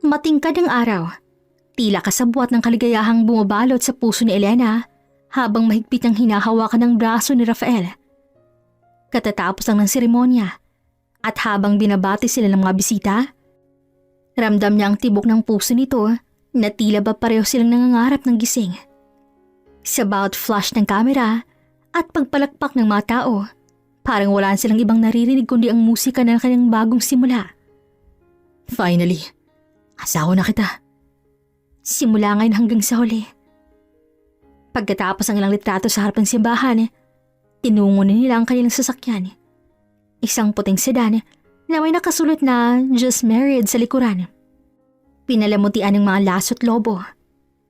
Matingkad ang araw. Tila kasabwat ng kaligayahang bumabalot sa puso ni Elena habang mahigpit ang hinahawakan ng braso ni Rafael. Katatapos lang ng seremonya at habang binabati sila ng mga bisita, ramdam niya ang tibok ng puso nito na tila ba pareho silang nangangarap ng gising. Sa bawat flash ng kamera at pagpalakpak ng mga tao, parang wala silang ibang naririnig kundi ang musika ng kanyang bagong simula. Finally, asawa na kita. Simula ngayon hanggang sa huli. Pagkatapos ng ilang litrato sa harap ng simbahan, tinungo na nila ang kanilang sasakyan. Isang puting sedan na may nakasulat na Just Married sa likuran. Pinalamutian ng mga laso't lobo.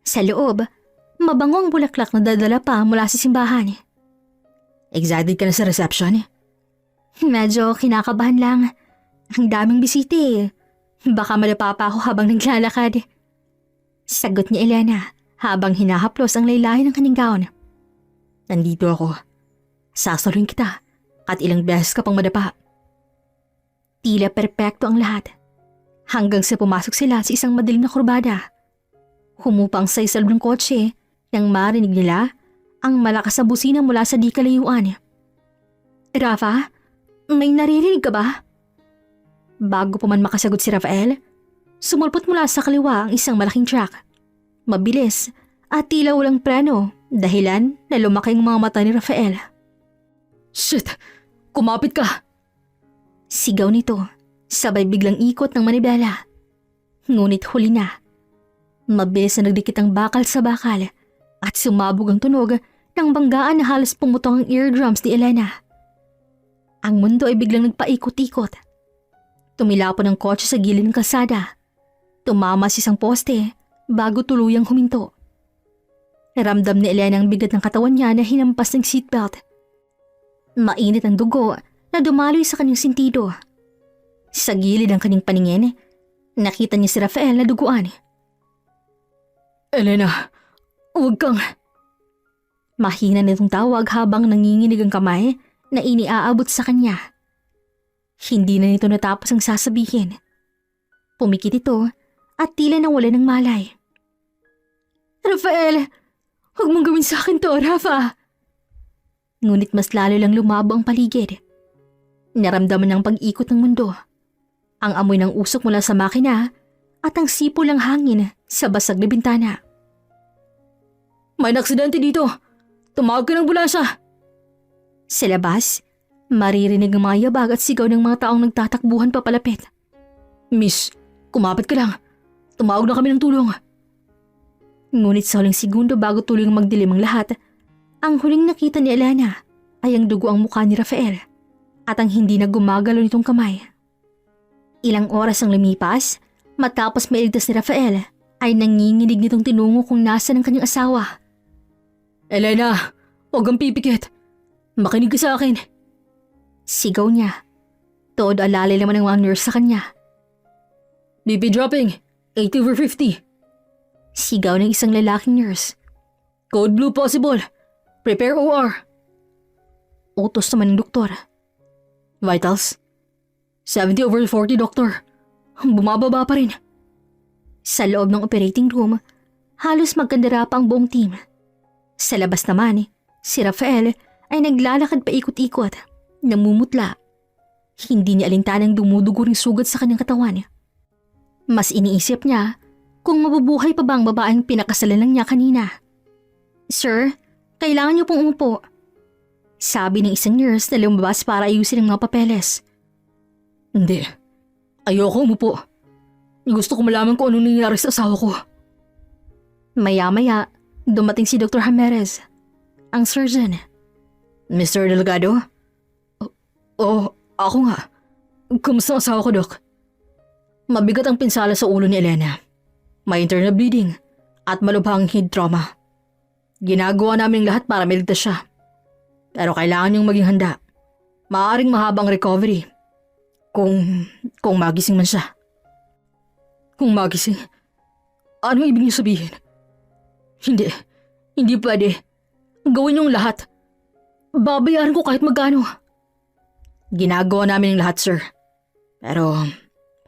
Sa loob, mabangong bulaklak na dadala pa mula sa simbahan. Excited ka na sa reception? Medyo kinakabahan lang. Ang daming bisita. Baka madapa pa ako habang naglalakad. Sagot ni Elena habang hinahaplos ang laylayan ng kanyang gown. Nandito ako. Sasaluhin kita at ilang beses ka pang madapa. Tila perpekto ang lahat. Hanggang sa pumasok sila sa isang madilim na kurbada. Humupang sa loob ng kotse nang marinig nila ang malakas na busina mula sa di kalayuan. Rafa, may naririnig ka ba? Bago pa man makasagot si Rafael, sumulpot mula sa kaliwa ang isang malaking truck. Mabilis at tila walang preno dahilan na lumaki ang mga mata ni Rafael. Shit! Kumapit ka! Sigaw nito, sabay biglang ikot ng manibela. Ngunit huli na. Mabilis na nagdikit ang bakal sa bakal at sumabog ang tunog ng banggaan na halos pumutong ang eardrums ni Elena. Ang mundo ay biglang nagpaikot-ikot. Tumilapon ang kotse sa gilid ng kalsada. Tumama sa isang poste bago tuluyang huminto. Naramdam ni Elena ang bigat ng katawan niya na hinampas ng seatbelt. Mainit ang dugo na dumaloy sa kanyang sentido. Sa gilid ng kanyang paningin, nakita niya si Rafael na duguan. Elena, huwag kang... Mahina nitong tawag habang nanginginig ang kamay na iniaabot sa kanya. Hindi na nito natapos ang sasabihin. Pumikit ito at tila nawala ng malay. Rafael, huwag mong gawin sa akin to, Rafa. Ngunit mas lalo lang lumabo ang paligid. Naramdaman ng pag-ikot ng mundo. Ang amoy ng usok mula sa makina at ang sipo ng hangin sa basag na bintana. May aksidente dito. Tumawag ka ng ambulansya. Sa labas, maririnig ang mga yabag at sigaw ng mga taong nagtatakbuhan papalapit. Miss, kumapit ka lang. Tumawag na kami ng tulong. Ngunit sa huling segundo bago tuluyang magdilim ang lahat, ang huling nakita ni Elena ay ang dugo ang mukha ni Rafael at ang hindi na gumagalaw nitong kamay. Ilang oras ang lumipas, matapos mailigtas ni Rafael, ay nanginginig nitong tinungo kung nasa ng kanyang asawa. Elena, huwag kang pipikit. Makinig ka sa akin. Sigaw niya. Todo alalay naman ng mga nurse sa kanya. BP dropping, 80/50. Sigaw ng isang lalaking nurse. Code blue possible. Prepare OR. Utos naman ng doktor. Vitals, 70/40, doktor. Bumababa pa rin. Sa loob ng operating room, halos magkandara pa ang buong team. Sa labas naman, si Rafael ay naglalakad pa ikot-ikot, namumutla. Hindi niya alintanang dumudugo ring sugat sa kanyang katawan. Mas iniisip niya kung mabubuhay pa ba ang babaeng pinakasalan lang niya kanina. Sir, kailangan niyo pong umupo. Sabi ng isang nurse na lumabas para ayusin ang mga papeles. Hindi. Ayoko umupo. Gusto ko malaman kung anong nangyari sa asawa ko. Maya-maya, dumating si Dr. Ramirez, ang surgeon. Mr. Delgado? Ako nga. Kumusta ang asawa ko, Doc? Mabigat ang pinsala sa ulo ni Elena. May internal bleeding at malubhang head trauma. Ginagawa namin lahat para maligtas siya. Pero kailangan niyong maging handa. Maaaring mahabang recovery. Kung magising man siya. Kung magising? Ano ibig niyo sabihin? Hindi pwede. Gawin niyong lahat. Babayaran ko kahit magkano. Ginagawa namin ang lahat, sir. Pero,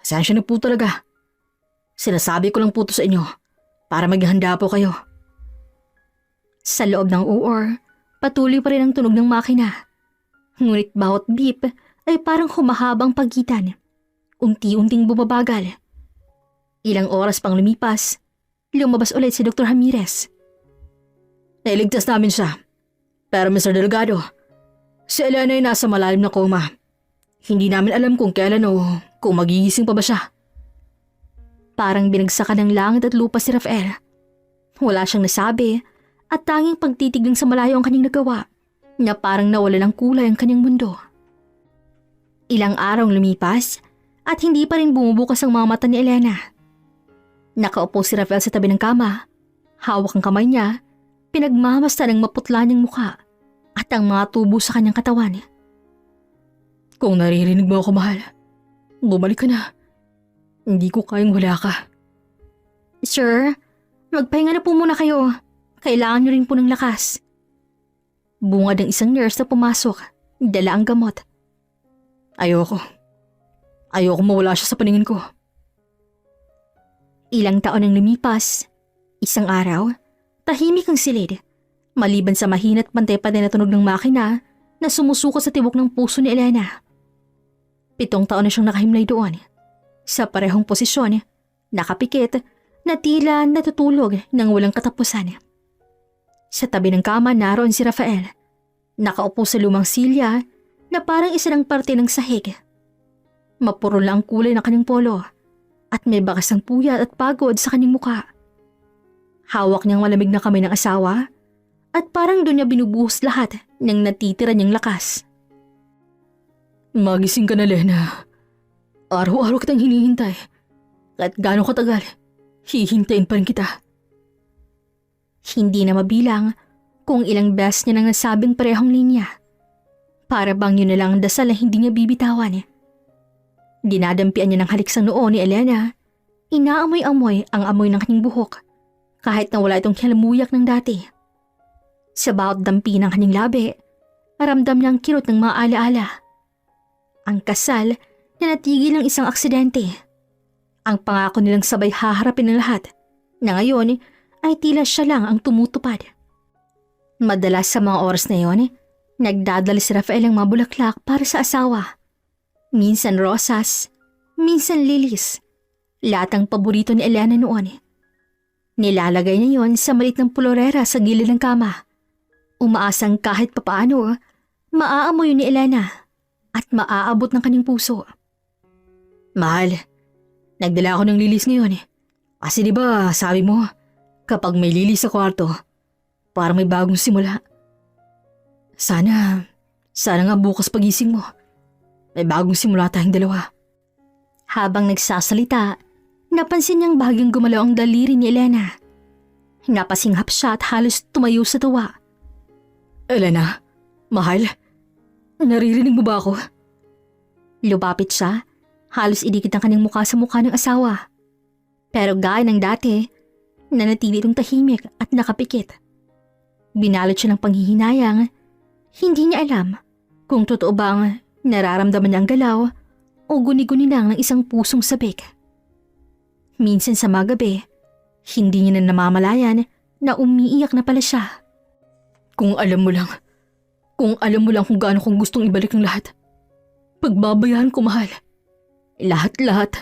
pasensya na po talaga. Sinasabi ko lang po to sa inyo para maghanda po kayo. Sa loob ng OR, patuloy pa rin ang tunog ng makina. Ngunit bawat beep ay parang humahabang pagitan. Unti-unting bumabagal. Ilang oras pang lumipas, lumabas ulit si Dr. Ramirez. Nailigtas namin siya. Pero Mr. Delgado, si Elena ay nasa malalim na coma. Hindi namin alam kung kailan o kung magigising pa ba siya. Parang binagsakan ng langit at lupa si Rafael. Wala siyang nasabi at tanging pagtitig lang sa malayo ang kanyang nagawa na parang nawala ng kulay ang kanyang mundo. Ilang araw lumipas at hindi pa rin bumubukas ang mga mata ni Elena. Nakaupo si Rafael sa tabi ng kama. Hawak ang kamay niya, pinagmamasdan ng maputla niyang mukha at ang mga tubo sa kanyang katawan. Kung naririnig mo ako, mahal, bumalik ka na. Hindi ko kayang wala ka. Sir, magpahinga na po muna kayo. Kailangan niyo rin po ng lakas. Bungad ng isang nurse na pumasok, dala ang gamot. Ayoko mawala siya sa paningin ko. Ilang taon ang lumipas. Isang araw, tahimik ang silid. Maliban sa mahina't pantay-pantay na tunog ng makina na sumusuko sa tibok ng puso ni Elena. 7 taon na siyang nakahimlay doon. Sa parehong posisyon, nakapikit, na tila natutulog ng walang katapusan. Sa tabi ng kama naroon si Rafael. Nakaupo sa lumang silya na parang isa ng parte ng sahig. Mapuro lang ang kulay ng kanyang polo at may bakas ng puyat at pagod sa kanyang muka. Hawak niyang malamig na kamay ng asawa at parang doon niya binubuhos lahat ng natitira niyang lakas. Magising ka na, Lena. Araw-araw kitang hinihintay. Kahit gaano katagal, hihintayin pa rin kita. Hindi na mabilang kung ilang beses niya nang nasabing parehong linya. Para bang yun na lang ang dasal na hindi niya bibitawan. Dinadampian niya ng halik sa noo ni Elena. Inaamoy-amoy ang amoy ng kanyang buhok kahit na wala itong hilamuyak ng dati. Sa bawat dampi ng kanyang labi, ramdam niya ang kirot ng mga alaala. Ang kasal na natigil ng isang aksidente. Ang pangako nilang sabay haharapin ng lahat na ngayon ay tila siya lang ang tumutupad. Madalas sa mga oras na yon, nagdadala si Rafael ng mga bulaklak para sa asawa. Minsan rosas, minsan lilies. Lahat ang paborito ni Elena noon. Nilalagay niya yon sa maliit ng pulorera sa gilid ng kama. Umaasang kahit papaano, maaamoy ni Elena at maaabot ng kanyang puso. Mahal, nagdala ako ng lilis ngayon. Kasi diba sabi mo, kapag may lilis sa kwarto, parang may bagong simula. Sana nga bukas pagising mo, may bagong simula tayong dalawa. Habang nagsasalita, napansin niyang bahagyang gumalaw ang daliri ni Elena. Napasinghap siya at halos tumayo sa tuwa. Elena, mahal, naririnig mo ba ako? Lumapit siya, halos idikit ang kanyang mukha sa mukha ng asawa. Pero gaya ng dati, nanatili itong tahimik at nakapikit. Binalot siya ng panghihinayang, hindi niya alam kung totoo bang nararamdaman niya ang galaw o guni-guni lang ng isang pusong sabik. Minsan sa mga gabi, hindi niya na namamalayan na umiiyak na pala siya. Kung alam mo lang kung gaano kong gustong ibalik ng lahat. Pagbabayaan ko, mahal. Lahat.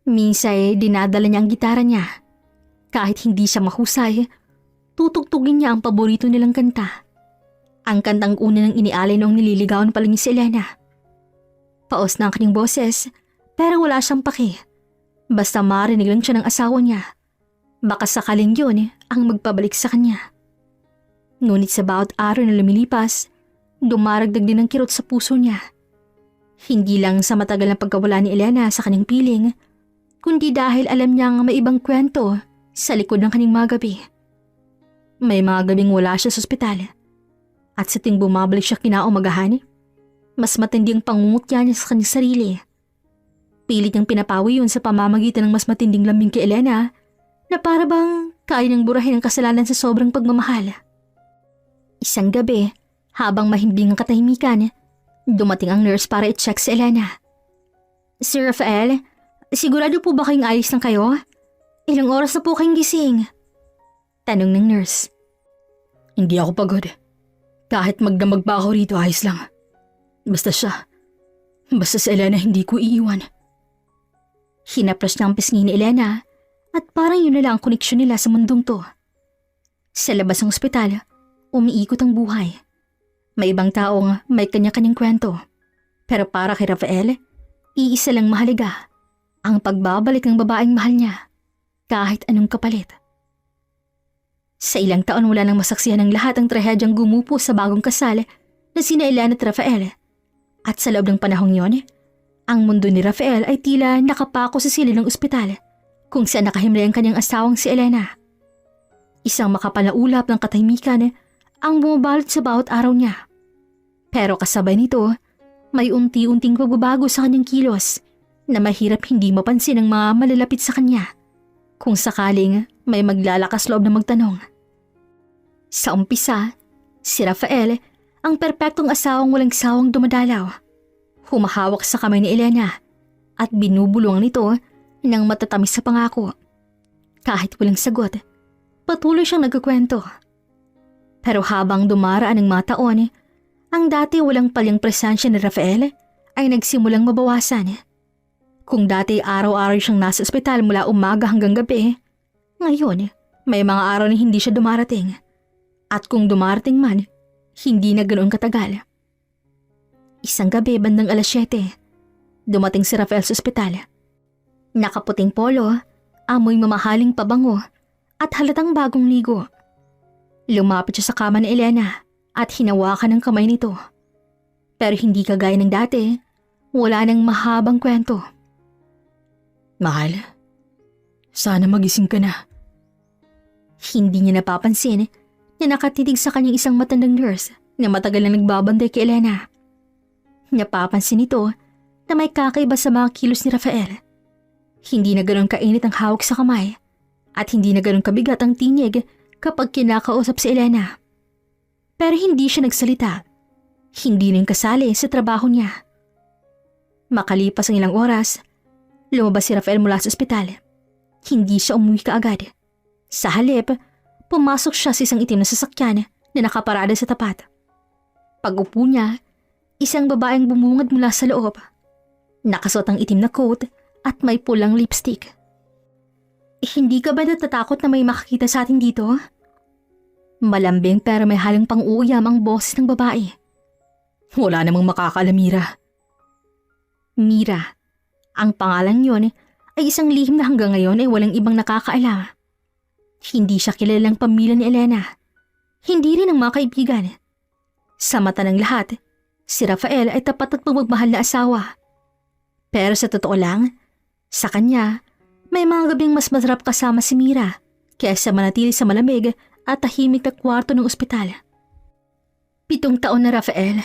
Minsan dinadala niya ang gitara niya. Kahit hindi siya mahusay, tutugtugin niya ang paborito nilang kanta. Ang kantang una ng inialay noong nililigawan pa lang niya si Elena. Paos na ang kanyang boses, pero wala siyang paki. Basta marinig lang siya ng asawa niya. Baka sakaling yun ang magpabalik sa kanya. Ngunit sa bawat araw na lumilipas, dumaragdag din ang kirot sa puso niya. Hindi lang sa matagal na pagkawala ni Elena sa kanyang piling, kundi dahil alam niyang may ibang kwento sa likod ng kanyang mga gabi. May mga gabing wala siya sa ospital. At sa ting bumabalik siya kinaumagahan, mas matindi ang pangungutya niya sa kanyang sarili. Pilit niyang pinapawi yun sa pamamagitan ng mas matinding lambing kay Elena na para bang kaya niyang burahin ang kasalanan sa sobrang pagmamahal. Isang gabi, habang mahimbing ang katahimikan, dumating ang nurse para i-check si Elena. Sir Rafael, Sigurado po ba kayong ayos lang kayo? Ilang oras na po kayong gising? Tanong ng nurse. Hindi ako pagod. Kahit magdamag pa ako rito, ayos lang. Basta siya. Basta si Elena hindi ko iiwan. Hinaplas niya ang pisngi ni Elena at parang yun na lang ang koneksyon nila sa mundong to. Sa labas ng ospital, umiikot ang buhay. May ibang taong may kanya-kanyang kwento. Pero para kay Rafael, iisa lang mahalaga. Ang pagbabalik ng babaeng mahal niya, kahit anong kapalit. Sa ilang taon wala nang masaksihan ng lahat ang trahedyang gumupo sa bagong kasal na sina Elena at Rafael. At sa loob ng panahong yon, ang mundo ni Rafael ay tila nakapako sa silid ng ospital kung saan nakahimlay ang kanyang asawang si Elena. Isang makapal na ulap ng katahimikan ang bumabalot sa bawat araw niya. Pero kasabay nito, may unti-unting pagbabago sa kanyang kilos na mahirap hindi mapansin ng mga malalapit sa kanya kung sakaling may maglalakas loob na magtanong. Sa umpisa, si Rafael ang perpektong asawang walang sawang dumadalaw. Humahawak sa kamay ni Elena at binubulungan nito ng matatamis sa pangako. Kahit walang sagot, patuloy siyang nagkukwento. Pero habang dumaraan ang mga taon, ang dati walang palyang presensya ni Rafael ay nagsimulang mabawasan. Kung dati araw-araw siyang nasa ospital mula umaga hanggang gabi, ngayon may mga araw na hindi siya dumarating. At kung dumarating man, hindi na ganoon katagal. Isang gabi bandang alas 7, dumating si Rafael sa ospital. Nakaputing polo, amoy mamahaling pabango at halatang bagong ligo. Lumapit siya sa kama ni Elena at hinawakan ng kamay nito. Pero hindi kagaya ng dati, wala nang mahabang kwento. Mahal, sana magising ka na. Hindi niya napapansin na nakatitig sa kanyang isang matandang nurse na matagal na nagbabantay kay Elena. Napapansin nito na may kakaiba sa mga kilos ni Rafael. Hindi na ganoon kainit ang hawak sa kamay at hindi na ganoon kabigat ang tinig kapag kinakausap si Elena. Pero hindi siya nagsalita. Hindi rin kasali sa trabaho niya. Makalipas ang ilang oras, lumabas si Rafael mula sa ospital. Hindi siya umuwi kaagad. Sa halip, pumasok siya sa isang itim na sasakyan na nakaparada sa tapat. Pag-upo niya, isang babaeng bumungad mula sa loob. Nakasuot ang itim na coat at may pulang lipstick. Hindi ka ba natatakot na may makakita sa atin dito? Malambing pero may halong pang-uuyam ang boses ng babae. Wala namang makakaalam, Mira. Mira. Ang pangalan yon ay isang lihim na hanggang ngayon ay walang ibang nakakaalam. Hindi siya kilalang pamilya ni Elena. Hindi rin ang mga kaibigan. Sa mata ng lahat, si Rafael ay tapat at pagmamahal na asawa. Pero sa totoo lang, sa kanya, may mga gabing mas masarap kasama si Mira kaysa manatili sa malamig at tahimik na kwarto ng ospital. 7 taon na Rafael.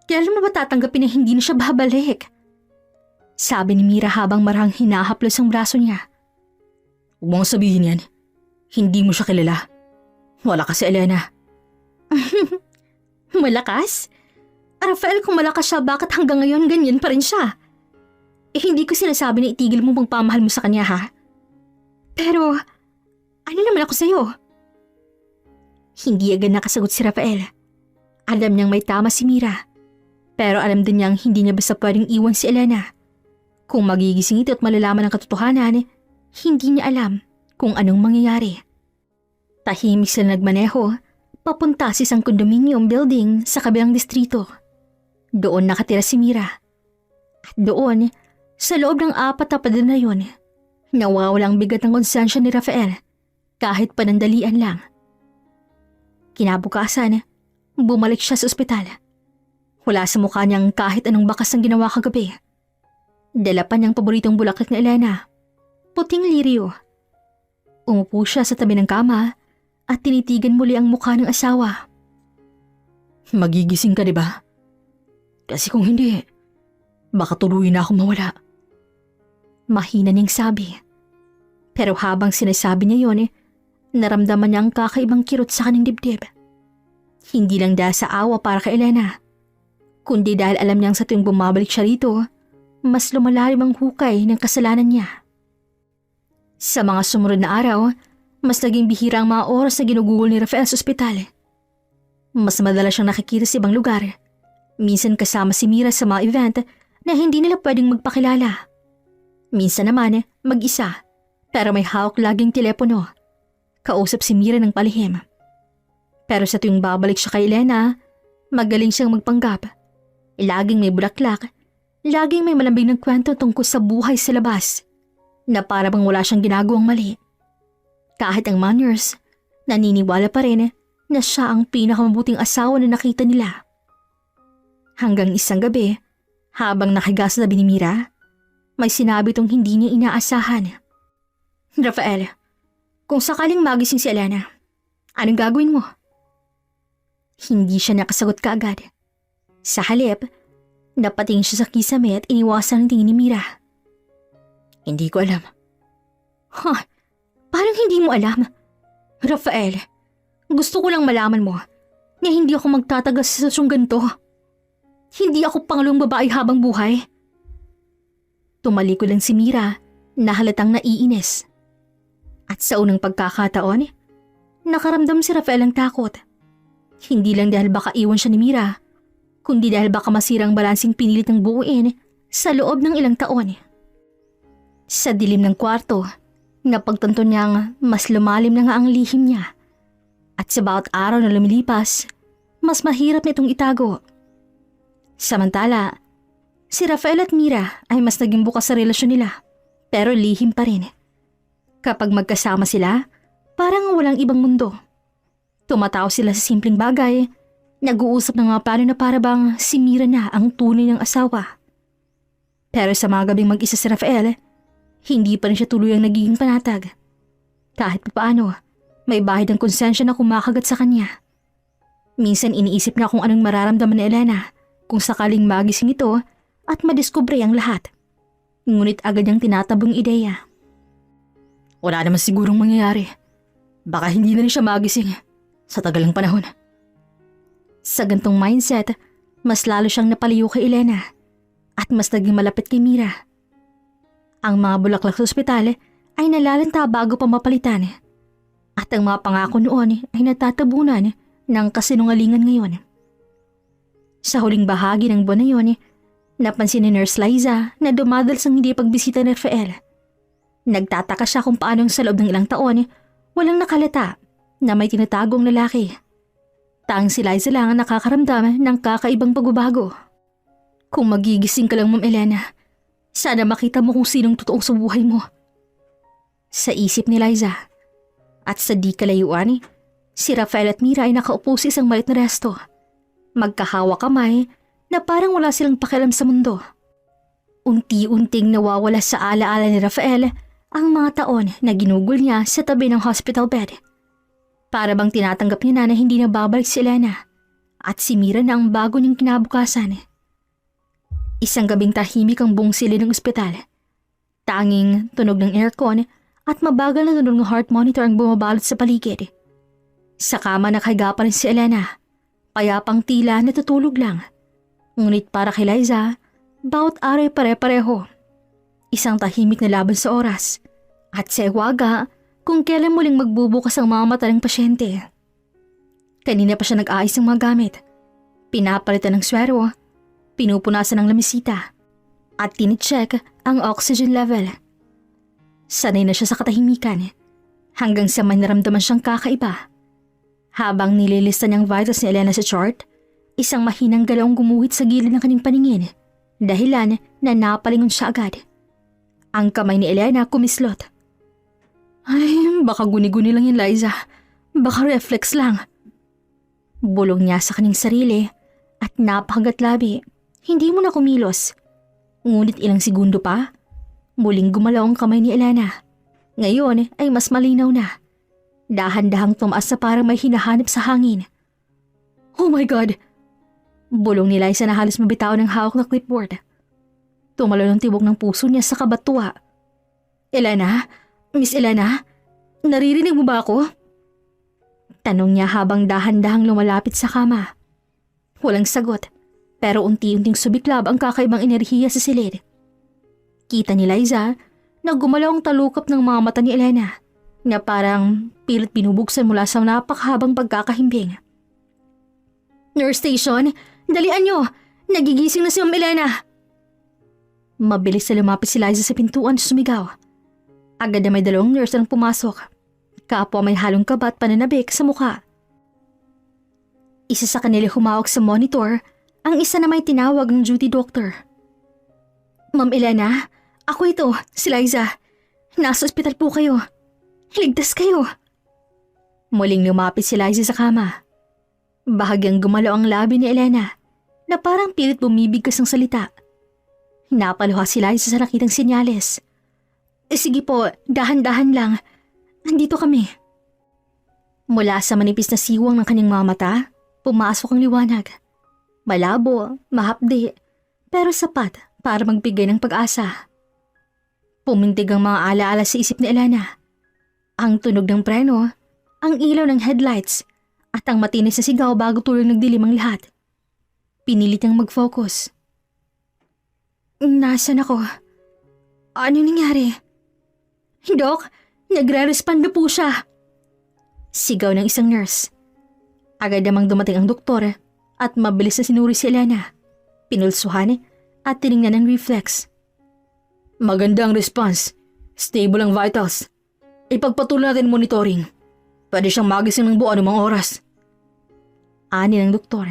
Kailan mo ba tatanggapin na hindi na siya babalik? Sabi ni Mira habang marahang hinahaplos ang braso niya. Huwag mong sabihin yan. Hindi mo siya kilala. Wala ka si Elena. Malakas? Rafael, kung malakas siya, bakit hanggang ngayon ganyan pa rin siya? Hindi ko sinasabi na itigil mo pang pamahal mo sa kanya, ha? Pero, ano naman ako sa'yo? Hindi agad nakasagot si Rafael. Alam niyang may tama si Mira. Pero alam din niyang hindi niya basta pwedeng iwan si Elena. Kung magigising ito at malalaman ang katotohanan, hindi niya alam kung anong mangyayari. Tahimik sila nagmaneho, papunta sa isang condominium building sa kabilang distrito. Doon nakatira si Mira. At doon, sa loob ng 4 na pader na yun, nawawalang bigat ng konsensya ni Rafael kahit panandalian lang. Kinabukasan, bumalik siya sa ospital. Wala sa mukha niyang kahit anong bakas ng ginawa kagabi. Dala pa niyang paboritong bulaklak ni Elena, puting lirio. Umupo siya sa tabi ng kama at tinitigan muli ang mukha ng asawa. Magigising ka, di ba? Kasi kung hindi, baka tuluyin na akong mawala. Mahina niyang sabi. Pero habang sinasabi niya yon, naramdaman niya ang kakaibang kirot sa kanyang dibdib. Hindi lang dahil sa awa para kay Elena, kundi dahil alam niyang sa tuwing bumabalik siya rito, mas lumalalim ang hukay ng kasalanan niya. Sa mga sumunod na araw, mas naging bihira ang mga oras na ginugugol ni Rafael sa ospital. Mas madalas siyang nakikita sa ibang lugar. Minsan kasama si Mira sa mga event na hindi nila pwedeng magpakilala. Minsan naman mag-isa, pero may hawak laging telepono. Kausap si Mira ng palihim. Pero sa tuwing babalik siya kay Elena, magaling siyang magpanggap. Laging may bulaklak, laging may malambing ng kwento tungkol sa buhay sa labas, na para bang wala siyang ginagawang mali. Kahit ang mga nurse, naniniwala pa rin na siya ang pinakamabuting asawa na nakita nila. Hanggang isang gabi, habang nakahiga sa tabi ni Mira, may sinabi itong hindi niya inaasahan. Rafael, kung sakaling magising si Elena, anong gagawin mo? Hindi siya nakasagot kaagad. Sa halip, napatingin siya sa kisame at iniwasan ang tingin ni Mira. Hindi ko alam. Parang hindi mo alam? Rafael, gusto ko lang malaman mo na hindi ako magtatagal sa sitwasyong ganito. Hindi ako pangalawang babae habang buhay. Tumalikod lang si Mira na halatang naiinis. At sa unang pagkakataon, nakaramdam si Rafael ng takot. Hindi lang dahil baka iwan siya ni Mira, kundi dahil baka masirang balansing pinilit ng buuin sa loob ng ilang taon. Sa dilim ng kwarto, napagtanto niyang mas lumalim na nga ang lihim niya. At sa bawat araw na lumilipas, mas mahirap nitong itago. Samantala, si Rafael at Mira ay mas naging bukas sa relasyon nila, pero lihim pa rin. Kapag magkasama sila, parang walang ibang mundo. Tumatawa sila sa simpleng bagay, nag-uusap ng mga plano na para bang si Mira na ang tunay ng asawa. Pero sa mga gabing mag-isa si Rafael, hindi pa rin siya tuluyang nagiging panatag. Kahit paano, may bahid ng konsensya na kumakagat sa kanya. Minsan iniisip na kung anong mararamdaman ni Elena kung sakaling magising ito at madiskubre ang lahat. Ngunit agad niyang tinatabong ideya. Wala naman sigurong mangyayari. Baka hindi na rin siya magising sa tagal ng panahon. Sa gantong mindset, mas lalo siyang napalayo kay Elena at mas naging malapit kay Mira. Ang mga bulaklak sa ospital ay nalalanta bago pa mapalitan at ang mga pangako noon ay natatabunan ng kasinungalingan ngayon. Sa huling bahagi ng buwan na yun, napansin ni Nurse Liza na dumadalas ang hindi pagbisita ni Rafael. Nagtataka siya kung paanong sa loob ng ilang taon walang nakalata na may tinatagong lalaki. Tanging si Liza lang ang nakakaramdam ng kakaibang pagbabago. Kung magigising ka lang, Ma'am Elena, sana makita mo kung sinong totoong sa buhay mo. Sa isip ni Liza. At sa di kalayuan, si Rafael at Mira ay nakaupo sa isang maliit na resto. Magkahawa kamay na parang wala silang pakialam sa mundo. Unti-unting nawawala sa alaala ni Rafael ang mga taon na ginugol niya sa tabi ng hospital bed. Para bang tinatanggap niya na hindi na babalik si Elena at si Mira na ang bago niyang kinabukasan. Isang gabing tahimik ang buong silid ng ospital. Tanging tunog ng aircon at mabagal na tunog ng heart monitor ang bumabalot sa paligid. Sa kama nakahiga pa rin si Elena. Payapang tila natutulog lang. Ngunit para kay Liza, bawat araw pare-pareho. Isang tahimik na laban sa oras. At sa iwaga kung kailan muling magbubukas ang mga mata ng pasyente. Kanina pa siya nag-aayos ng mga gamit. Pinapalitan ng swero, pinupunasan ng lamisita, at tinicheck ang oxygen level. Sanay na siya sa katahimikan hanggang sa may naramdaman siyang kakaiba. Habang nililista niyang vitals ni Elena sa chart, isang mahinang galawang gumuhit sa gilid ng kanyang paningin, dahilan na napalingon siya agad. Ang kamay ni Elena kumislot. Ay, baka guni-guni lang yun, Liza. Baka reflex lang. Bulong niya sa kanyang sarili at napakagat labi. Hindi mo na kumilos. Ngunit ilang segundo pa, muling gumalaw ang kamay ni Elena. Ngayon ay mas malinaw na. Dahan-dahang tumaas sa parang may hinahanap sa hangin. Oh my God! Bulong ni Liza na halos mabitaw ng hawak na clipboard. Tumalo ng tibok ng puso niya sa kabatua. Elena? Miss Elena? Naririnig mo ba ako? Tanong niya habang dahan-dahang lumalapit sa kama. Walang sagot, pero unti-unting subiklab ang kakaibang enerhiya sa silid. Kita ni Liza na gumalaw ang talukap ng mga mata ni Elena na parang pilit binubuksan mula sa napakahabang pagkakahimbing. Nurse station, dalian nyo! Nagigising na si Ma'am Elena! Mabilis na lumapit si Liza sa pintuan at sumigaw. Agad na may dalawang nurse ang pumasok. Kapwa may halong kaba at pananabik sa mukha. Isa sa kanila humawak sa monitor, ang isa na may tinawag ng duty doctor. Ma'am Elena, ako ito, si Liza. Nasa ospital po kayo. Ligtas kayo. Muling lumapit si Liza sa kama. Bahagyang gumalaw ang labi ni Elena na parang pilit bumibigkas ng salita. Napaluha si Liza sa nakitang senyales. Sige po, dahan-dahan lang. Nandito kami. Mula sa manipis na siwang ng kanyang mga mata, pumasok ang liwanag. Malabo, mahapdi, pero sapat para magbigay ng pag-asa. Pumintig ang mga alaala sa isip ni Elena. Ang tunog ng preno, ang ilaw ng headlights, at ang matinis na sigaw bago tulong nagdilim ang lahat. Pinilit niyang mag-focus. Nasaan ako? Ano nangyari? Dok, nagre-respond na po siya. Sigaw ng isang nurse. Agad namang dumating ang doktor at mabilis na sinuri si Elena. Pinulsuhan at tiningnan ang reflex. Maganda ang response. Stable ang vitals. Ipagpatuloy natin monitoring. Pwede siyang magising ng buo anumang oras. Ani ng doktor.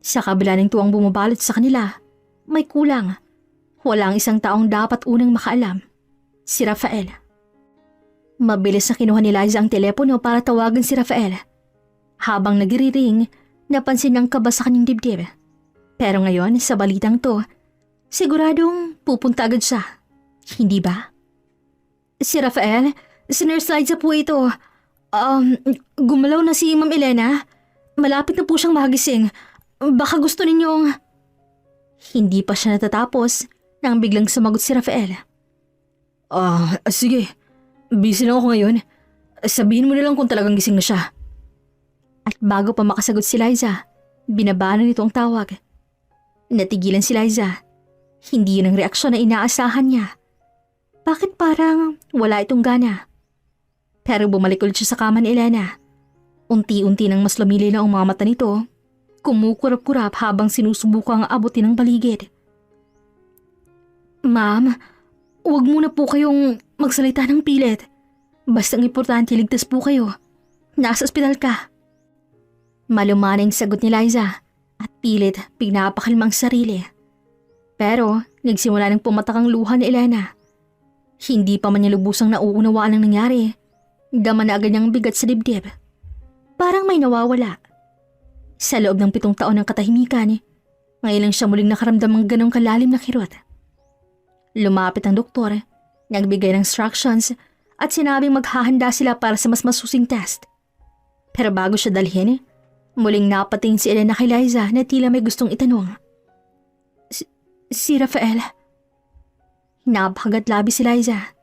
Sa kabila ng tuwang bumabalot sa kanila, may kulang. Walang isang taong dapat unang makaalam. Si Rafael. Mabilis na kinuha ni Liza ang telepono para tawagan si Rafael. Habang nagre-ring, napansin niyang kaba sa kanyang dibdib. Pero ngayon, sa balitang to, siguradong pupunta agad siya. Hindi ba? Si Rafael, si Nurse Liza po ito. Gumalaw na si Ma'am Elena. Malapit na po siyang magising. Baka gusto ninyong... Hindi pa siya natatapos nang biglang sumagot si Rafael. Sige. Busy lang ako ngayon. Sabihin mo na lang kung talagang gising na siya. At bago pa makasagot si Liza, binabanan nito ang tawag. Natigilan si Liza. Hindi yun ang reaksyon na inaasahan niya. Bakit parang wala itong gana? Pero bumalik ulit siya sa kama ni Elena. Unti-unti nang mas lumili na ang mga mata nito, kumukurap-kurap habang sinusubukang abutin ang paligid. Ma'am, huwag muna po kayong magsalita ng pilit. Basta ang importante, ligtas po kayo. Nasa ospital ka. Malumanang sagot ni Liza at pilit pinapakalmang sarili. Pero nagsimula ng pumatak ang luha ni Elena. Hindi pa man niya lubusang nauunawaan ang nangyari. Dama na agad niyang bigat sa dibdib. Parang may nawawala. Sa loob ng 7 taon ng katahimikan, ngayon lang siya muling nakaramdam ng ganong kalalim na kirot. Lumapit ang doktor, nagbigay ng instructions at sinabing maghahanda sila para sa mas masusing test. Pero bago siya dalhin, muling napatingin si Elena kay Liza na tila may gustong itanong. Si Rafael. Napakagat labi si Liza.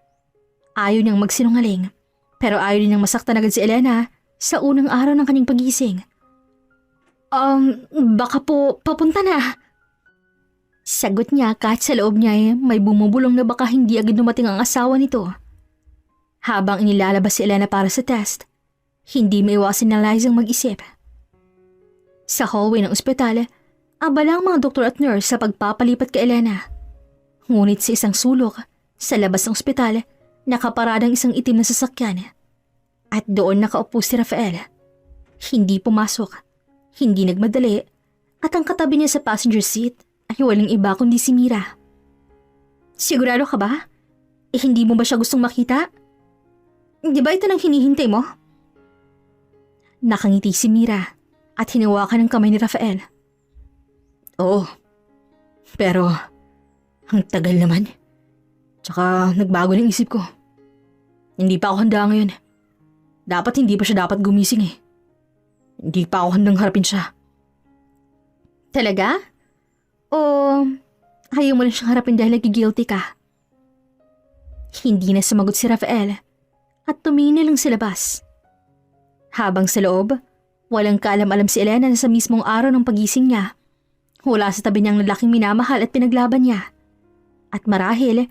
Ayaw niyang magsinungaling, pero ayaw din niyang masaktan agad si Elena sa unang araw ng kanyang pagising. Baka po papunta na. Sagot niya kahit sa loob niya may bumubulong na baka hindi agad dumating ang asawa nito. Habang inilalabas si Elena para sa test, hindi maiwasan na Lizang mag-isip. Sa hallway ng ospital, abala ang mga doktor at nurse sa pagpapalipat kay Elena. Ngunit sa isang sulok, sa labas ng ospital, nakaparadang isang itim na sasakyan. At doon nakaupo si Rafael. Hindi pumasok, hindi nagmadali, at ang katabi niya sa passenger seat ay walang iba kundi si Mira. Sigurado ka ba? Hindi mo ba siya gustong makita? Di ba ito nang hinihintay mo? Nakangiti si Mira at hinawakan ang kamay ni Rafael. Oo. Pero, ang tagal naman. Tsaka nagbago ng isip ko. Hindi pa ako handa ngayon. Dapat hindi pa siya dapat gumising eh. Hindi pa ako handang harapin siya. Talaga? O ayaw mo lang siyang harapin dahil nagigilty ka? Hindi na sumagot si Rafael at tumingin na lang sa labas. Habang sa loob, walang kaalam-alam si Elena na sa mismong araw ng pagising niya, wala sa tabi niyang lalaking minamahal at pinaglaban niya. At marahil,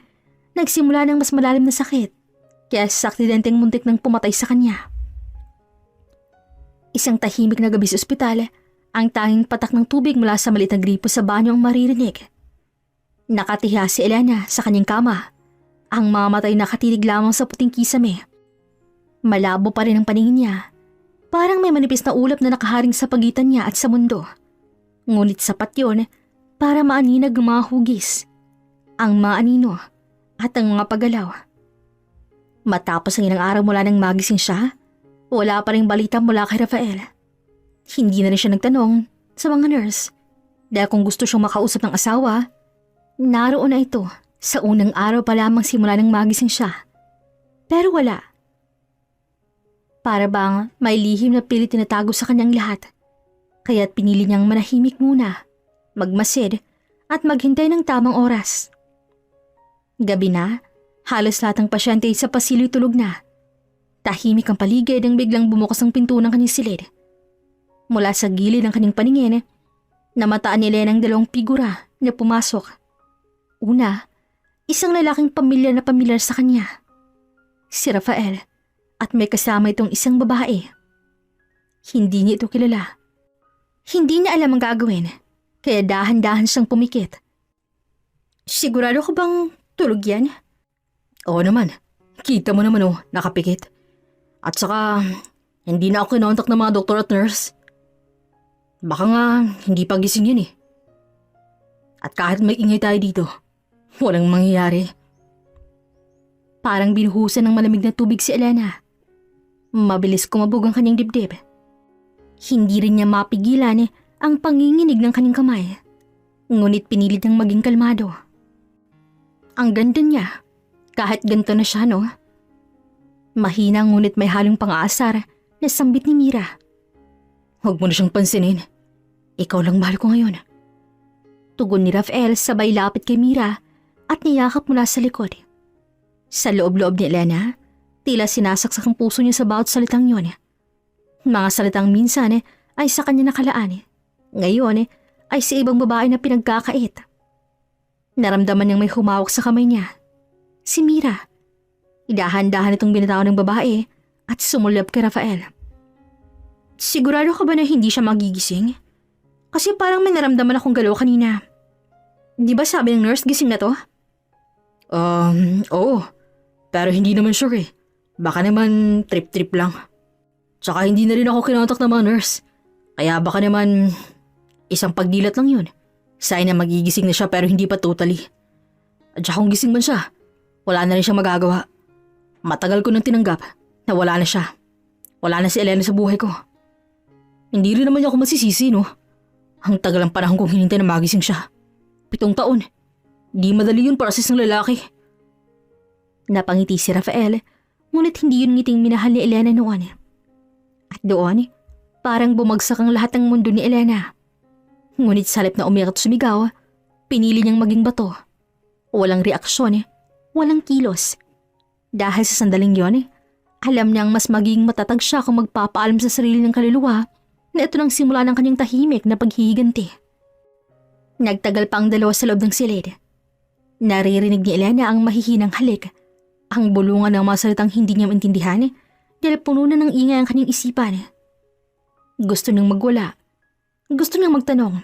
nagsimula ng mas malalim na sakit kaya sa aksidenteng muntik nang pumatay sa kanya. Isang tahimik na gabi sa ospital, ang tanging patak ng tubig mula sa maliit na gripo sa banyo ang maririnig. Nakatiha si Elena sa kanyang kama. Ang mamatay nakatitig lamang sa puting kisame. Malabo pa rin ang paningin niya. Parang may manipis na ulap na nakaharing sa pagitan niya at sa mundo. Ngunit sapat yun para maaninag ang mga hugis, ang mga anino at ang mga paggalaw. Matapos ang ilang araw mula nang magising siya, wala pa rin balita mula kay Rafael. Hindi na rin siya nagtanong sa mga nurse dahil kung gusto siyang makausap ng asawa, naroon na ito sa unang araw pa lamang simula nang magising siya. Pero wala. Para bang may lihim na pilit tinatago sa kanyang lahat. Kaya't pinili niyang manahimik muna, magmasid at maghintay ng tamang oras. Gabi na, halos lahat ng pasyente sa pasilyo'y tulog na. Tahimik ang paligid nang biglang bumukas ang pinto ng kanyang silid. Mula sa gilid ng kanyang paningin, namataan ni Elena ang dalawang figura na pumasok. Una, isang lalaking pamilyar na pamilyar sa kanya. Si Rafael, at may kasama itong isang babae. Hindi niya ito kilala. Hindi niya alam ang gagawin, kaya dahan-dahan siyang pumikit. Sigurado ka bang tulog yan? Oo naman. Kita mo naman nakapikit. At saka, hindi na ako kinontak ng mga doktor at nurse. Baka nga, hindi pa gising yun At kahit may ingay tayo dito, walang mangyayari. Parang binuhusan ng malamig na tubig si Elena. Mabilis kumabog ang kanyang dibdib. Hindi rin niya mapigilan ang panginginig ng kanyang kamay. Ngunit pinilit niyang maging kalmado. Ang ganda niya, kahit ganito na siya, no? Mahina ngunit may halong pang-aasar na sambit ni Mira. Huwag mo na siyang pansinin. Ikaw lang mahal ko ngayon. Tugon ni Rafael sabay lapit kay Mira at niyakap mula sa likod. Sa loob-loob ni Elena, tila sinasaksak ang puso niya sa bawat salitang yun. Mga salitang minsan ay sa kanya nakalaan. Ngayon ay sa ibang babae na pinagkakait. Naramdaman niyang may humawak sa kamay niya. Si Mira. Idahan-dahan itong binatawan ng babae at sumulab kay Rafael. Sigurado ka ba na hindi siya magigising? Kasi parang may naramdaman akong galaw kanina. Di ba sabi ng nurse gising na to? Oo. Pero hindi naman sure Baka naman trip-trip lang. Tsaka hindi na rin ako kinontak ng mga nurse. Kaya baka naman isang pagdilat lang yun. Sign na magigising na siya pero hindi pa totally. At saka kung gising man siya, wala na rin siyang magagawa. Matagal ko nang tinanggap na wala na siya. Wala na si Elena sa buhay ko. Hindi rin naman niya ako masisisi, no? Ang tagal ang panahon kong hinintay na magising siya. 7 taon. Di madali yun para sa isang lalaki. Napangiti si Rafael, ngunit hindi yun ngiting minahal ni Elena noon. At doon, parang bumagsak ang lahat ng mundo ni Elena. Ngunit sa halip na umiyak at sumigaw, pinili niyang maging bato. Walang reaksyon, walang kilos. Dahil sa sandaling yon, alam niyang mas maging matatag siya kung magpapaalam sa sarili ng kaluluwa na ito nang simula ng kanyang tahimik na paghihiganti. Nagtagal pa ang dalawa sa loob ng silid. Naririnig ni Elena ang mahihinang halik. Ang bulungan ng mga salitang hindi niya maintindihan dahil puno na ng ingay ang kanyang isipan. Gusto niyang magwala. Gusto niyang magtanong.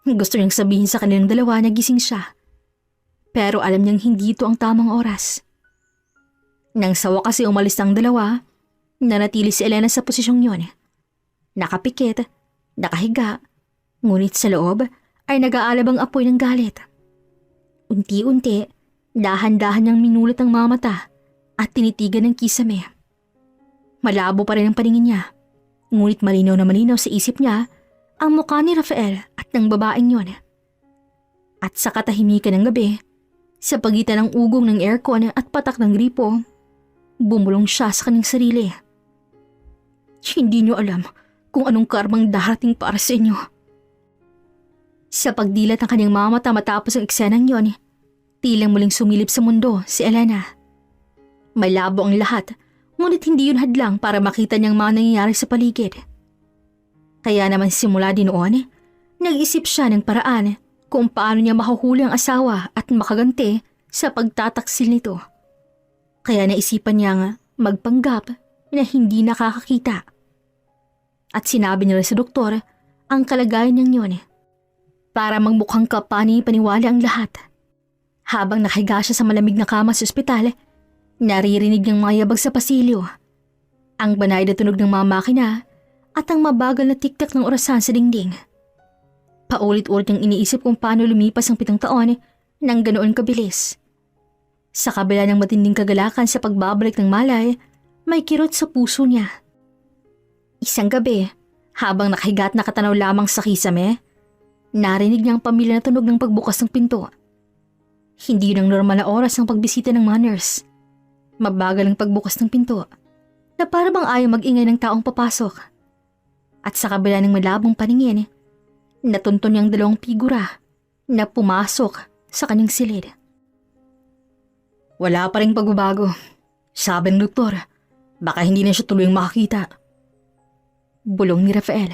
Gusto niyang sabihin sa kanilang dalawa na gising siya. Pero alam niyang hindi ito ang tamang oras. Nang sa wakas ay umalis ang dalawa, nanatili si Elena sa posisyong yon. Nakapikit, nakahiga, ngunit sa loob ay nag-aalab ang apoy ng galit. Unti-unti, dahan-dahan niyang minulat ang mga mata at tinitigan ng kisame. Malabo pa rin ang paningin niya, ngunit malinaw na malinaw sa isip niya ang mukha ni Rafael at ng babaeng yon. At sa katahimikan ng gabi, sa pagitan ng ugong ng aircon at patak ng gripo, bumulong siya sa kanyang sarili. Hindi niyo alam kung anong karmang darating para sa inyo. Sa pagdilat ng kanyang mga mata matapos ang eksenang yon, tilang muling sumilip sa mundo si Elena. Malabo ang lahat, ngunit hindi yun hadlang para makita niyang mga nangyayari sa paligid. Kaya naman simula din noon, nag-isip siya ng paraan kung paano niya mahuhuli ang asawa at makaganti sa pagtataksil nito. Kaya naisipan niyang magpanggap na hindi nakakakita. At sinabi niya sa doktor ang kalagayan niyang yun para magmukhang kapani-paniwala ang lahat. Habang nakahiga siya sa malamig na kama sa ospital, naririnig niyang mga yabag sa pasilyo. Ang banay na tunog ng mga makina at ang mabagal na tiktak ng orasan sa dingding. Paulit-ulit niyang iniisip kung paano lumipas ang 7 taon nang ganoon kabilis. Sa kabila ng matinding kagalakan sa pagbabalik ng malay, may kirot sa puso niya. Isang gabi, habang nakahiga at nakatanaw lamang sa kisame, narinig niya ang pamilya na tunog ng pagbukas ng pinto. Hindi yun ang normal na oras ng pagbisita ng mga nurse. Mabagal ang pagbukas ng pinto, na para bang ayaw mag-ingay ng taong papasok. At sa kabila ng malabong paningin, natunto niyang 2 figura na pumasok sa kanyang silid. Wala pa ring pagbabago. Sabi ng doktor, baka hindi na siya tuluyang makakita. Bulong ni Rafael.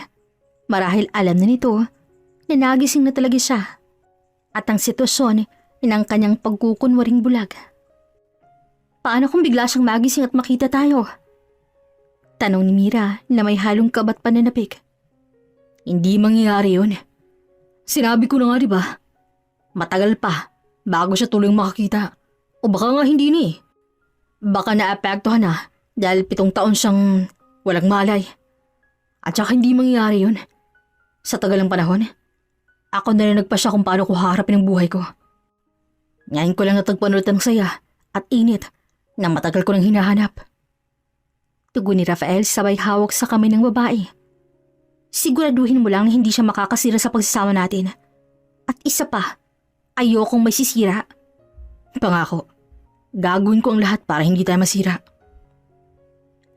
Marahil alam na nito na nagising na talaga siya at ang sitwasyon ng kanyang pagkukunwaring bulag. Paano kung bigla siyang magising at makita tayo? Tanong ni Mira na may halong kabat pananapik. Hindi mangyayari yun. Sinabi ko na nga, di ba? Matagal pa bago siya tuluyang makakita. O baka nga hindi ni. Baka naapektuhan na dahil 7 taon siyang walang malay. At saka hindi mangyayari yun. Sa tagal ng panahon, ako na rin nagpasya kung paano ko haharapin ang buhay ko. Ngayon ko lang natagpuan ulit ng saya at init na matagal ko nang hinahanap. Tugon ni Rafael sabay hawak sa kamay ng babae. Siguraduhin mo lang na hindi siya makakasira sa pagsasama natin. At isa pa, ayokong may sisira. Pangako, gagawin ko ang lahat para hindi tayo masira.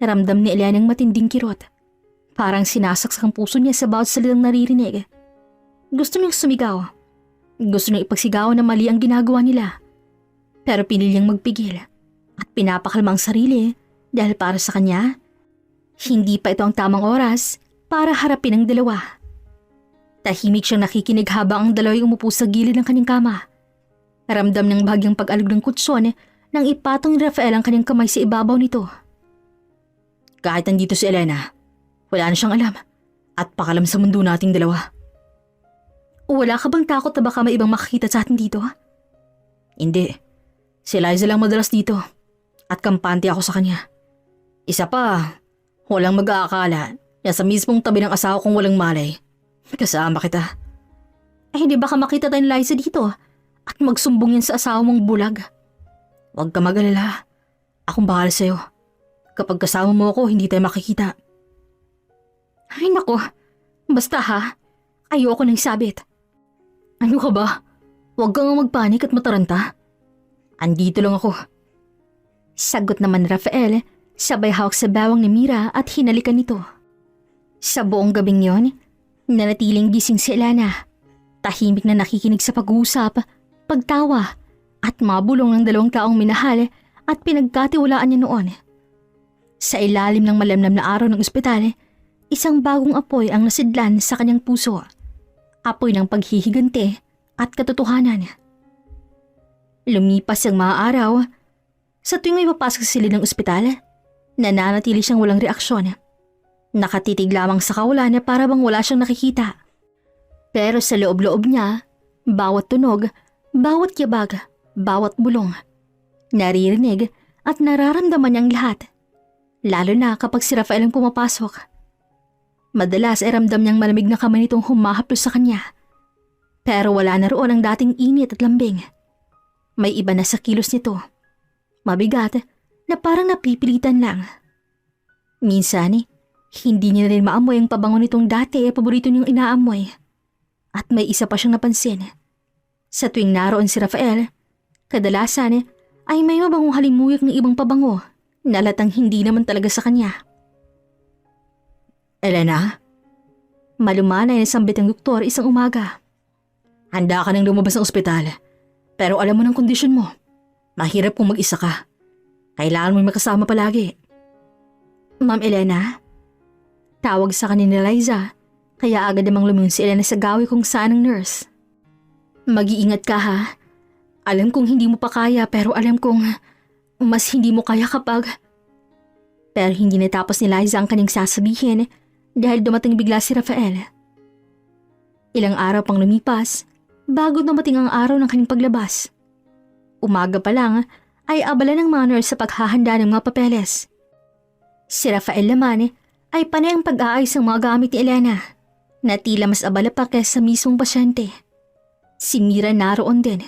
Naramdam ni Eliana ng matinding kirot. Parang sinasaksak ang puso niya sa bawat salitang naririnig. Gusto niyang sumigaw. Gusto niyang ipagsigaw na mali ang ginagawa nila. Pero pinilyang magpigil at pinapakalma ang sarili dahil para sa kanya, hindi pa ito ang tamang oras para harapin ang dalawa. Tahimik siyang nakikinig habang ang dalawa'y umupo sa gilid ng kanyang kama. Ramdam ng bahagyang pag-alog ng kutsyon nang ipatong ni Rafael ang kanyang kamay sa ibabaw nito. Kahit nandito si Elena, wala na siyang alam at pakalam sa mundo nating dalawa. Wala ka bang takot na baka may ibang makakita sa atin dito? Hindi. Si Liza lang madalas dito at kampante ako sa kanya. Isa pa, walang mag-aakala na sa mismong tabi ng asawa kong walang malay. Kasama kita. Ay hindi baka makita tayo ni Liza dito at magsumbong yan sa asawa mong bulag. Huwag ka mag-alala. Akong bahala sa'yo. Kapag kasama mo ako, hindi tayo makikita. Ay nako, basta ha, ayoko nang sabit. Ano ka ba? Huwag kang magpanik at mataranta. Andito lang ako. Sagot naman ni Rafael, sabay hawak sa bawang ni Mira at hinalikan nito. Sa buong gabing yon, nanatiling gising si Elena. Tahimik na nakikinig sa pag-uusap, pagtawa, at mabulong ng 2 taong minahal at pinagkatiwalaan niya noon. Sa ilalim ng malamlam na araw ng ospital, isang bagong apoy ang nasidlan sa kanyang puso. Apoy ng paghihiganti at katotohanan. Lumipas ang mga araw. Sa tuwing may papasok sa silid ng ospital, nananatili siyang walang reaksyon. Nakatitig lamang sa kawalan na para bang wala siyang nakikita. Pero sa loob-loob niya, bawat tunog, bawat yabag, bawat bulong, naririnig at nararamdaman niyang lahat. Lalo na kapag si Rafael ang pumapasok. Madalas ay ramdam niyang malamig na kamay nitong humahaplos sa kanya. Pero wala na roon ang dating init at lambing. May iba na sa kilos nito. Mabigat na parang napipilitan lang. Minsan, hindi niya rin maamoy ang pabango nitong dati ay paborito niyang inaamoy. At may isa pa siyang napansin. Sa tuwing naroon si Rafael, kadalasan ay may mabangong halimuyak ng ibang pabango na latang hindi naman talaga sa kanya. Elena? Malumanay na sambit ng doktor isang umaga. Handa ka nang lumabas ng ospital. Pero alam mo ng kondisyon mo. Mahirap kung mag-isa ka. Kailangan mo makasama palagi. Ma'am Elena? Tawag sa kanina ni Liza, kaya agad namang lumingon si Elena sa gawi kung saan ang nurse. Mag-iingat ka ha. Alam kong hindi mo pa kaya pero alam kong mas hindi mo kaya kapag... Pero hindi natapos ni Liza ang kanyang sasabihin dahil dumating bigla si Rafael. Ilang araw pang lumipas bago dumating ang araw ng kanyang paglabas. Umaga pa lang ay abala ng mga nurse sa paghahanda ng mga papeles. Si Rafael naman ay panay ang pag-aayos ng mga gamit ni Elena na tila mas abala pa kaysa mismong pasyente. Si Mira naroon din,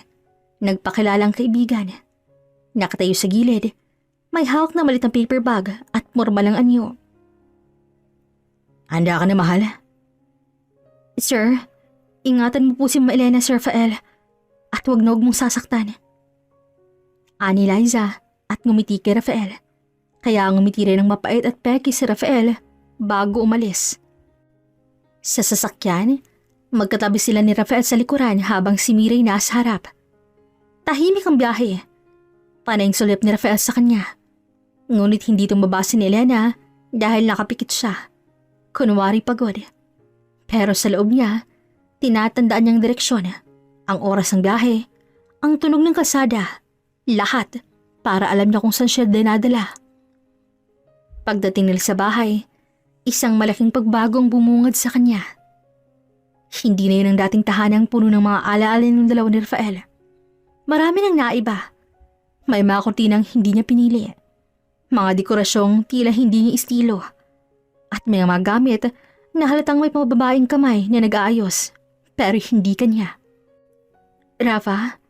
nagpakilalang kaibigan. Nakatayo sa gilid, may hawak na maliit na paper bag at mormalang anyo. Handa ka na, mahal? Sir, ingatan mo po si Elena, Sir Rafael, at huwag na huwag mong sasaktan. Ani Liza at ngumiti kay Rafael. Kaya ngumiti rin ng mapait at peki si Rafael bago umalis. Sa sasakyan, magkatabi sila ni Rafael sa likuran habang si Mira ay nasa harap. Tahimik ang biyahe. Panay ang sulip ni Rafael sa kanya. Ngunit hindi itong mabasa ni Elena dahil nakapikit siya. Kunwari pagod. Pero sa loob niya, tinatandaan niyang direksyon, ang oras ng biyahe, ang tunog ng kalsada, lahat para alam niya kung saan siya dinadala. Pagdating nila sa bahay, isang malaking pagbagong bumungad sa kanya. Hindi na yun ang dating tahanang puno ng mga alaala ng dalawa ni Rafael. Marami nang naiba. May mga kurtinang hindi niya pinili. Mga dekorasyong tila hindi niya estilo. At may mga gamit na halatang may pamababaeng kamay na nag-aayos pero hindi kanya. Rafa,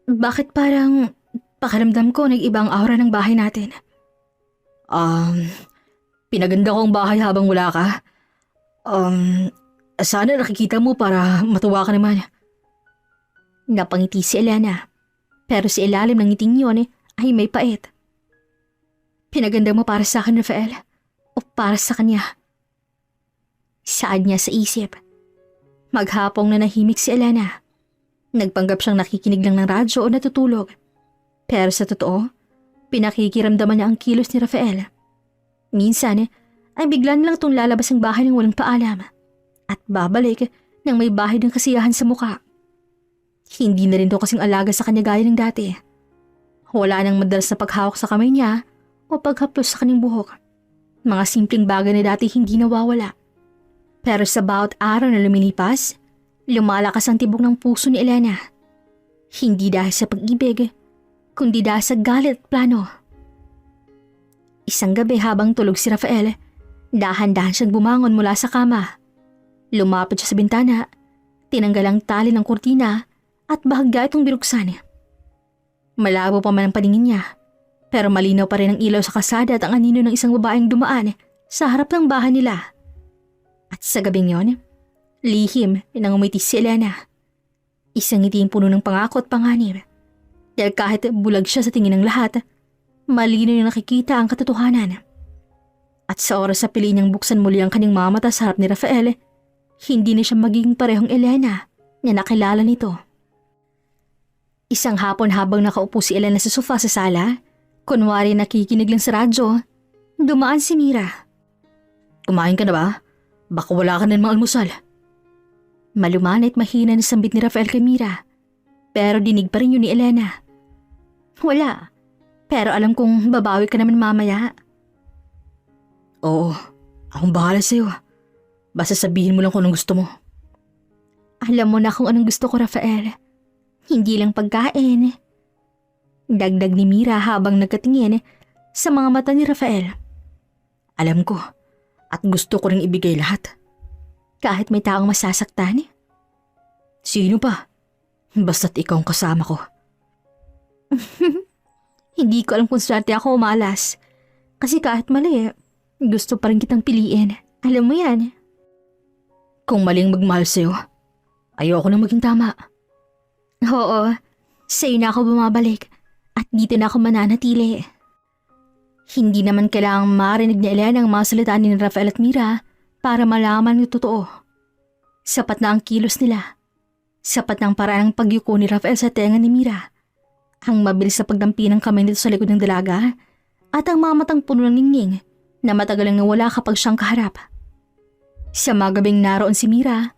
bakit parang pakiramdam ko nag-ibang aura ng bahay natin? Pinaganda ko ang bahay habang wala ka. Sana nakikita mo para matuwa ka naman. Napangiti si Elena, pero si ilalim ng ngiting yun ay may pait. Pinaganda mo para sa akin, Rafael, o para sa kanya? Saad niya sa isip. Maghapong na nahimik si Elena. Nagpanggap siyang nakikinig lang ng radyo o natutulog. Pero sa totoo, pinakikiramdaman niya ang kilos ni Rafael. Minsan ay bigla nilang itong lalabas ang bahay ng walang paalam at babalik nang may bahay ng kasiyahan sa muka. Hindi na rin ito kasing alaga sa kanya gaya ng dati. Wala nang madalas na paghawak sa kamay niya o paghaplos sa kanyang buhok. Mga simpleng bagay na dati hindi nawawala. Pero sa bawat araw na lumilipas, lumalakas ang tibok ng puso ni Elena. Hindi dahil sa pag-ibig, kundi dahil sa galit at plano. Isang gabi habang tulog si Rafael, dahan-dahan siyang bumangon mula sa kama. Lumapit siya sa bintana, tinanggal ang tali ng kurtina at bahagya itong binuksan. Malabo pa man ang paningin niya, pero malinaw pa rin ang ilaw sa kalsada at ang anino ng isang babaeng dumaan sa harap ng bahay nila. At sa gabing yon, lihim nang umiti si Elena. Isang ngiting puno ng pangako at panganib. Dahil kahit bulag siya sa tingin ng lahat, malinaw na nakikita ang katotohanan. At sa oras sa pili niyang buksan muli ang kanyang mga mata sa harap ni Rafael, hindi na siya magiging parehong Elena na nakilala nito. Isang hapon habang nakaupo si Elena sa sofa sa sala, kunwari nakikinig lang sa radyo, dumaan si Mira. Kumain ka na ba? Baka wala ka na ng mga almusal. Maluman at mahina na sambit ni Rafael kay Mira, pero dinig pa rin yun ni Elena. Wala, pero alam kong babawi ka naman mamaya. Oo, akong bahala sa'yo. Basta sabihin mo lang kung anong gusto mo. Alam mo na kung anong gusto ko, Rafael. Hindi lang pagkain. Dagdag ni Mira habang nagkatingin sa mga mata ni Rafael. Alam ko, at gusto ko rin ibigay lahat. Kahit may taong masasaktan? Sino pa? Basta't ikaw ang kasama ko. Hindi ko alam kung swerte ako o malas. Kasi kahit mali, gusto pa rin kitang piliin. Alam mo yan. Kung maling magmahal sa'yo, ayoko nang maging tama. Oo, sa'yo na ako bumabalik at dito na ako mananatili. Hindi naman kailangang marinig ni Elena ang mga salita ni Rafael at Mira para malaman ng totoo. Sapat na ang kilos nila. Sapat na ang paraan ng pagyuko ni Rafael sa tenga ni Mira. Ang mabilis sa pagdampi ng kamay nito sa likod ng dalaga at ang mga matang puno ng ningning na matagal ang nawala kapag siyang kaharap. Sa mga gabing naroon si Mira,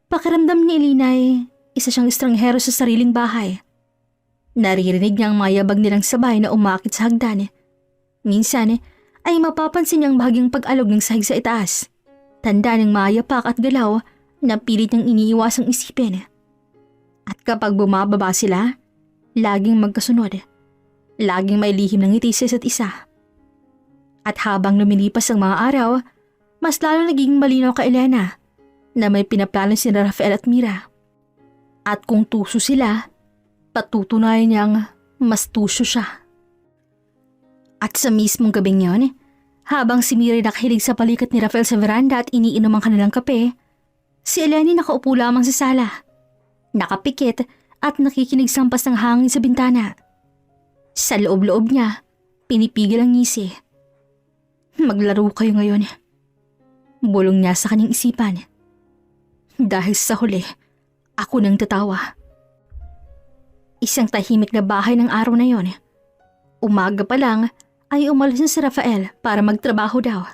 pakiramdam ni Elena ay isa siyang estranghero sa sariling bahay. Naririnig niya ang mayabag nilang sabay na umakit sa hagdan. Minsan ay mapapansin niyang bahagyang pag-alog ng sahig sa itaas. Tanda ng mayapak at galaw na pilit niyang iniiwasang isipin. At kapag bumababa sila, laging magkasunod. Laging may lihim ng ngiti sa isa't isa. At habang lumilipas ang mga araw, mas lalo naging malinaw kay Elena na may pinaplano si Rafael at Mira. At kung tuso sila, patutunayan niyang mas tuso siya. At sa mismong gabing yon, habang si Mira nakahilig sa palikat ni Rafael sa veranda at iniinom ang kanilang kape, si Eleni nakaupo lamang sa sala. Nakapikit at nakikinig sa hampas ng hangin sa bintana. Sa loob-loob niya, pinipigil ang ngisi. Maglaro kayo ngayon. Bulong niya sa kanyang isipan. Dahil sa huli, ako nang tatawa. Isang tahimik na bahay ng araw na yon. Umaga pa lang ay umalis na si Rafael para magtrabaho daw.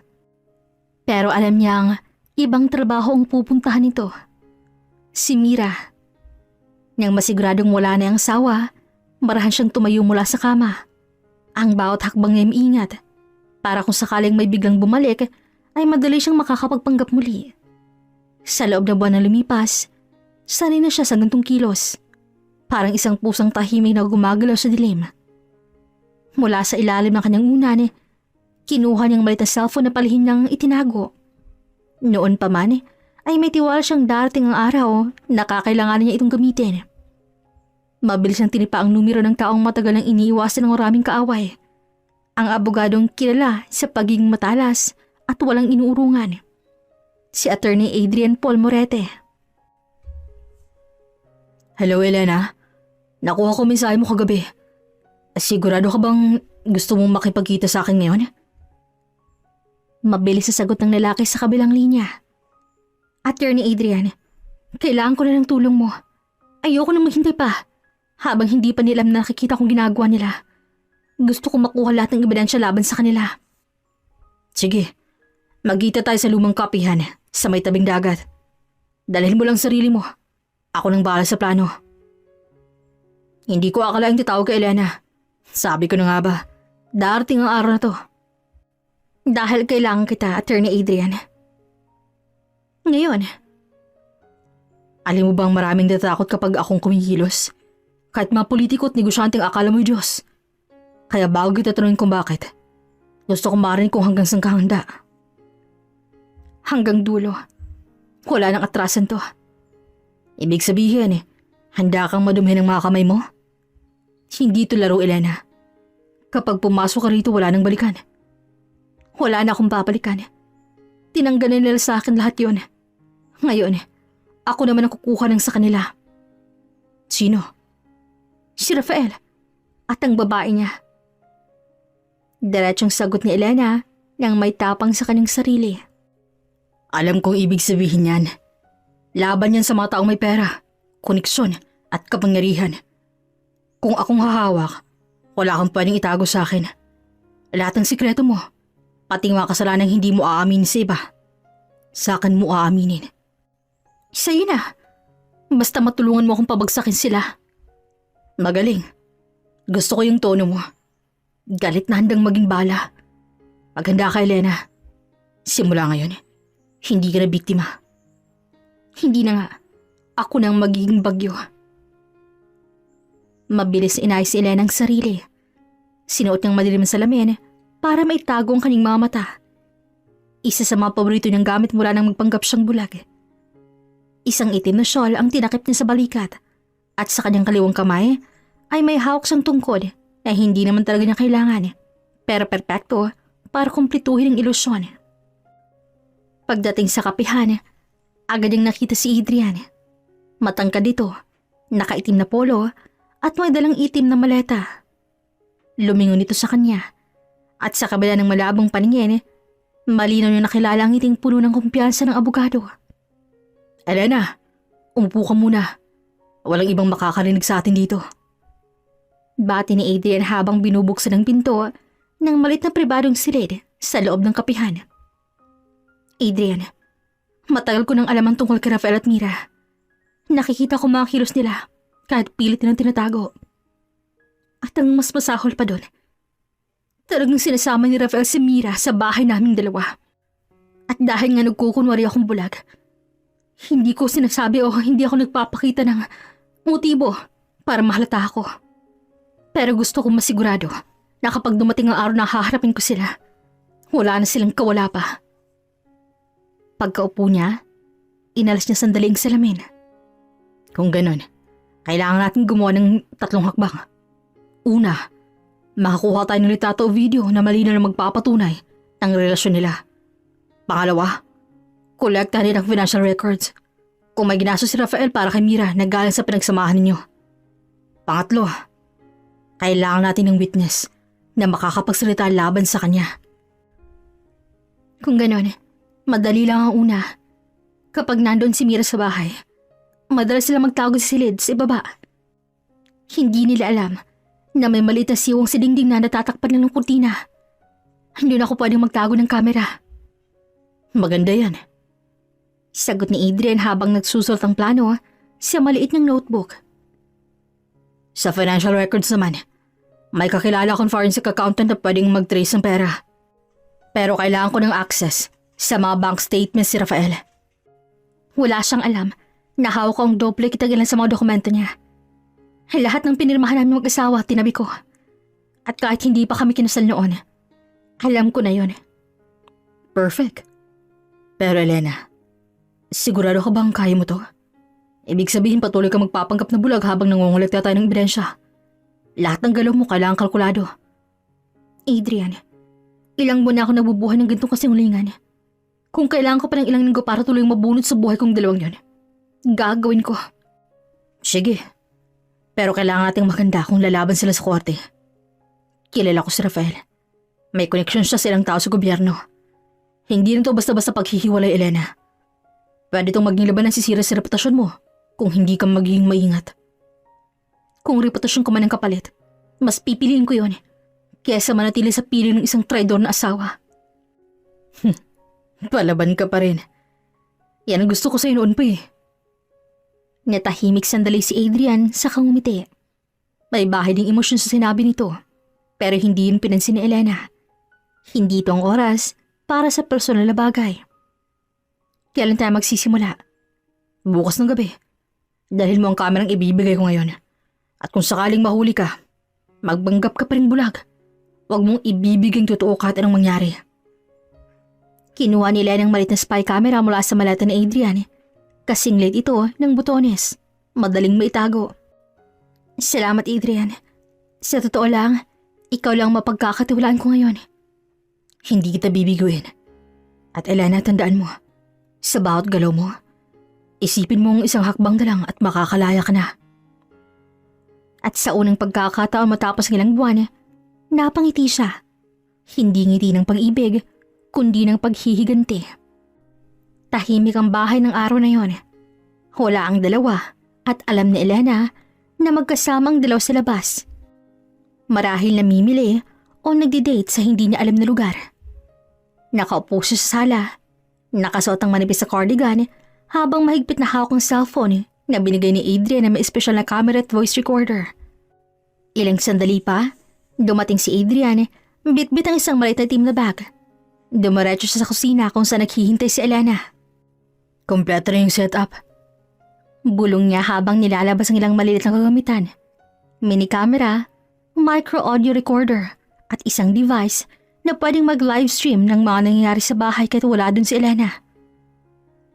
Pero alam niyang ibang trabaho ang pupuntahan nito. Si Mira. Nang masiguradong wala na ang sawa, marahan siyang tumayo mula sa kama. Ang bawat hakbang niya ingat para kung sakaling may biglang bumalik ay madali siyang makakapagpanggap muli. Sa loob na buwan na lumipas, sanay na siya sa gantong kilos. Parang isang pusang tahimik na gumagalaw sa dilim. Mula sa ilalim ng kanyang unan, kinuha niyang maliit na cellphone na palihim niyang itinago. Noon pa man, ay may tiwala siyang darating ang araw na kakailanganin niya itong gamitin. Mabilis niyang tinipa ang numero ng taong matagal nang iniiwasan ng maraming kaaway. Ang abogadong kilala sa pagiging matalas at walang inuurungan. Si Attorney Adrian Paul Morete. Hello, Elena. Nakuha ko mensahe mo kagabi. Sigurado ka bang gusto mong makipagkita sa akin ngayon? Mabilis sa sagot ng lalaki sa kabilang linya. Attorney Adrian, kailangan ko na ng tulong mo. Ayoko na maghintay pa. Habang hindi pa nila nakikita kong ginagawa nila. Gusto kong makuha lahat ng ebidensya laban sa kanila. Sige, magkita tayo sa lumang kapihan sa may tabing dagat. Dalhin mo lang sarili mo. Ako nang bahala sa plano. Hindi ko akalaing tatawag kay Elena. Sabi ko na nga ba, darating ang araw na to. Dahil kailangan kita, Attorney Adrian. Ngayon, alam mo bang maraming natatakot kapag akong kumikilos? Kahit mga politiko at negosyanteng akala mo'y Diyos. Kaya bago kita tanungin kung bakit, gusto kong marinig kung hanggang saan ka handa. Hanggang dulo. Wala nang atrasan to. Ibig sabihin handa kang madumhin ng mga kamay mo? Hindi ito laro, Elena. Kapag pumasok ka rito, wala nang balikan. Wala na akong babalikan. Tinanggal nila sa akin lahat yon. Ngayon, ako naman ang kukuha ng sa kanila. Sino? Si Rafael at ang babae niya. Diretsong sagot ni Elena nang may tapang sa kanyang sarili. Alam kong ibig sabihin yan. Laban yan sa mga taong may pera, koneksyon at kapangyarihan. Kung akong hahawak, wala kang pwedeng itago sa akin. Lahat ng sikreto mo, pati mga kasalanang hindi mo aaminin sa iba, sa akin mo aaminin. Sa'yo na. Basta matulungan mo akong pabagsakin sila. Magaling. Gusto ko yung tono mo. Galit na handang maging bala. Maghanda ka, Elena. Simula ngayon, hindi ka na biktima. Hindi na nga. Ako nang magiging bagyo. Mabilis inayos si Elena ang sarili. Sinuot niyang madilim na salamin para maitago ang kanyang mga mata. Isa sa mga paborito niyang gamit mula nang magpanggap siyang bulag. Isang itim na shawl ang tinakip niya sa balikat at sa kanyang kaliwang kamay ay may hawak siyang tungkod na hindi naman talaga niya kailangan pero perpekto para kumplituhin ang ilusyon. Pagdating sa kapihan, agad niyang nakita si Adrian. Matangkad dito, nakaitim na polo at may dalang itim na maleta. Lumingon ito sa kanya at sa kabila ng malabong paningin, malinaw niya nakilala ang ngiting puno ng kumpiyansa ng abogado. Elena, umupo ka muna. Walang ibang makakarinig sa atin dito. Bati ni Adrian habang binubuksan ang pinto ng malit na pribadong silid sa loob ng kapihan. Adrian, matagal ko nang alaman tungkol kay Rafael at Mira. Nakikita ko mga kilos nila kahit pilit nilang tinatago. At ang mas masahol pa doon, talagang sinasama ni Rafael si Mira sa bahay naming dalawa. At dahil nga nagkukunwari akong bulag, hindi ko sinasabi o hindi ako nagpapakita ng motibo para mahalata ako. Pero gusto kong masigurado na kapag dumating ang araw na haharapin ko sila, wala na silang kawala pa. Pagkaupo niya, inalas niya sandali ang salamin. Kung ganon, kailangan natin gumawa ng 3 hakbang. Una, makakuha tayo ng litrato o video na malinaw na magpapatunay ng relasyon nila. Pangalawa, kolektahin ang financial records kung may ginastos si Rafael para kay Mira na galing sa pinagsamahan ninyo. Pangatlo, kailangan natin ng witness na makakapagsalita laban sa kanya. Kung ganon, madali lang ang una. Kapag nandoon si Mira sa bahay, madalas sila magtago sa silid sa ibaba. Hindi nila alam na may maliit na siwang sa dingding na natatakpan lang ng kurtina. Hindi na ako pwedeng magtago ng kamera. Maganda yan. Sagot ni Adrian habang nagsusulat ang plano sa maliit ng notebook. Sa financial records naman, may kakilala akong forensic accountant na pwedeng mag-trace ng pera. Pero kailangan ko ng access sa mga bank statements si Rafael. Wala siyang alam na hawak ko ang duplicate ng ilan sa mga dokumento niya. Lahat ng pinirmahan namin mag-asawa, tinabi ko. At kahit hindi pa kami kinasal noon, alam ko na yon. Perfect. Pero Elena, sigurado ka bang kaya mo to? Ibig sabihin patuloy ka magpapanggap na bulag habang nangungulekta tayo ng ebidensya. Lahat ng galaw mo kailangan kalkulado. Adrian, ilang buwan na ako nabubuhay ng ganitong kasingulingan. Kung kailangan ko pa ng ilang linggo para tuloy mabunot sa buhay kong dalawang yon, gagawin ko. Sige. Pero kailangan nating maganda kung lalaban sila sa korte. Kilala ko si Rafael. May koneksyon siya sa ilang tao sa gobyerno. Hindi rin to basta-basta paghihiwalay, Elena. Pwede itong maging laban ng sisira sa reputasyon mo kung hindi ka magiging maingat. Kung reputasyon ko man ang kapalit, mas pipiliin ko yon kaysa manatili sa pili ng isang traidor na asawa. Palaban ka pa rin. Yan ang gusto ko sa'yo noon pa eh. Natahimik sandali si Adrian sa kangumiti. May bahay ding emosyon sa sinabi nito, pero hindi yun pinansin ni Elena. Hindi ito ang oras para sa personal na bagay. Kailan tayo magsisimula? Bukas ng gabi. Dahil mo ang kamerang ibibigay ko ngayon. At kung sakaling mahuli ka, magbanggap ka pa rin bulag. Huwag mong ibibigay ang totoo kahit anong mangyari. Kinuha ni Elena ang maliit na spy camera mula sa maleta ni Adrian. Kasing liit ito ng butones. Madaling maitago. Salamat, Adrian. Sa totoo lang, ikaw lang mapagkakatiwalaan ko ngayon. Hindi kita bibiguin. At Elena, tandaan mo, sa bawat galaw mo, isipin mong isang hakbang na lang at makakalaya ka na. At sa unang pagkakataon matapos ng ilang buwan, napangiti siya. Hindi ngiti ng pag-ibig, kundi ng paghihiganti. Tahimik ang bahay ng araw na yon. Wala ang dalawa at alam ni Elena na magkasamang dalaw sa labas. Marahil namimili o nagdi-date sa hindi niya alam na lugar. Nakaupo siya sa sala, nakasuot ang manipis sa cardigan habang mahigpit na hawak ang cellphone na binigay ni Adrian na may espesyal na camera at voice recorder. Ilang sandali pa, dumating si Adrian, bitbit ang isang maliit na team na bag. Dumiretso siya sa kusina kung saan naghihintay si Elena. Kompleto na yung setup. Bulong niya habang nilalabas ang ilang maliit na kagamitan. Mini camera, micro audio recorder, at isang device na pwedeng mag-livestream ng mga nangyayari sa bahay kahit wala dun si Elena.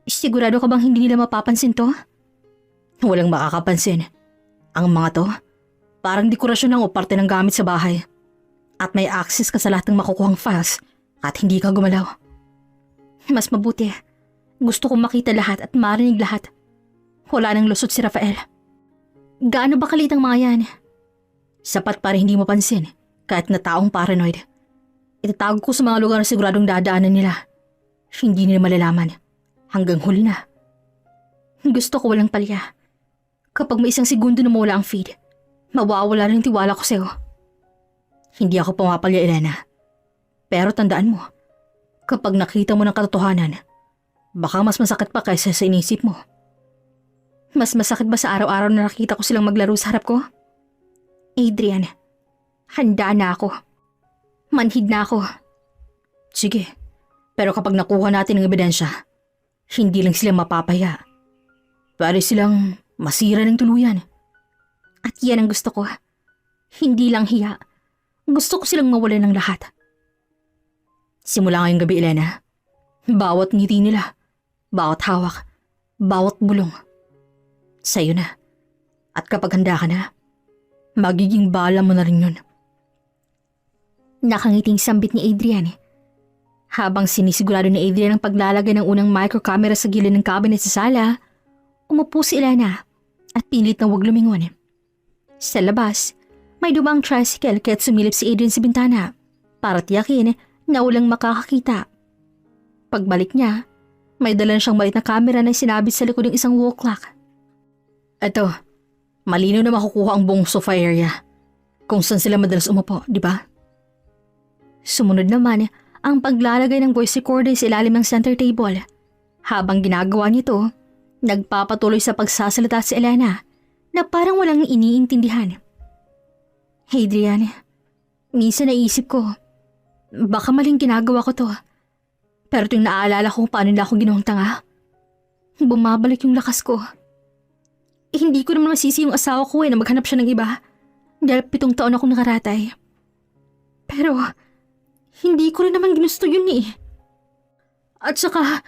Sigurado ka bang hindi nila mapapansin to? Walang makakapansin. Ang mga to, parang dekorasyon lang o parte ng gamit sa bahay. At may access ka sa lahat ng makukuhang files at hindi ka gumalaw. Mas mabuti. Gusto kong makita lahat at marinig lahat. Wala nang lusot si Rafael. Gaano ba kalit ang mga yan? Sapat para hindi mapansin kahit na taong paranoid. Itatago ko sa mga lugar na siguradong dadaanan nila. Hindi nila malalaman. Hanggang huli na. Gusto ko walang palya. Kapag may isang segundo na mawala ang feed, mawawala rin tiwala ko sa'yo. Hindi ako pumapalya, Elena. Pero tandaan mo, kapag nakita mo ng katotohanan, baka mas masakit pa kaysa sa inisip mo. Mas masakit ba sa araw-araw na nakita ko silang maglaro sa harap ko? Adrian, handa na ako. Manhid na ako. Sige, pero kapag nakuha natin ang ebidensya, hindi lang sila mapapaya. Pwede silang masira ng tuluyan. At yan ang gusto ko. Hindi lang hiya. Gusto ko silang mawala ng lahat. Simula ngayong gabi, Elena, bawat ngiti nila, bawat hawak, bawat bulong, sa'yo na. At kapag handa ka na, magiging bala mo na rin yun. Nakangiting sambit ni Adrian. Habang sinisigurado ni Adrian ang paglalagay ng unang microcamera sa gilid ng cabinet sa sala, umupo si Elena at pinilit na huwag lumingon. Sa labas, may dumang tricycle kaya't sumilip si Adrian sa bintana para tiyakin na walang makakakita. Pagbalik niya, may dala siyang maliit na camera na sinabit sa likod ng isang wall clock. Eto, malinaw na makukuha ang buong sofa area kung saan sila madalas umupo, di ba? Sumunod naman ang paglalagay ng voice recorder sa ilalim ng center table. Habang ginagawa nito, nagpapatuloy sa pagsasalita si Elena na parang walang iniintindihan. Adrian, minsan naisip ko, baka maling ginagawa ko to. Pero tuwing naalala ko kung paano na ako ginawang tanga, bumabalik yung lakas ko. Hindi ko naman masisi yung asawa ko na maghanap siya ng iba dahil 7 taon akong nakaratay. Pero, hindi ko rin naman ginusto yun eh. At saka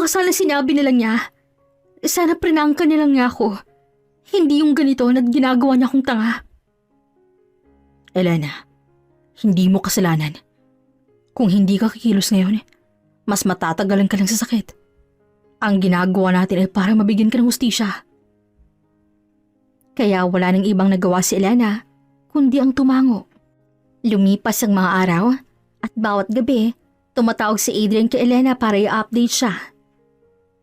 sana sinabi na lang niya, sana pranangka na lang niya ako. Hindi yung ganito na ginagawa niya akong tanga. Elena, hindi mo kasalanan. Kung hindi ka kikilos ngayon, mas matatagalan ka lang sa sakit. Ang ginagawa natin ay para mabigyan ka ng hustisya. Kaya wala nang ibang nagawa si Elena, kundi ang tumango. Lumipas ang mga araw at bawat gabi, tumatawag si Adrian kay Elena para i-update siya.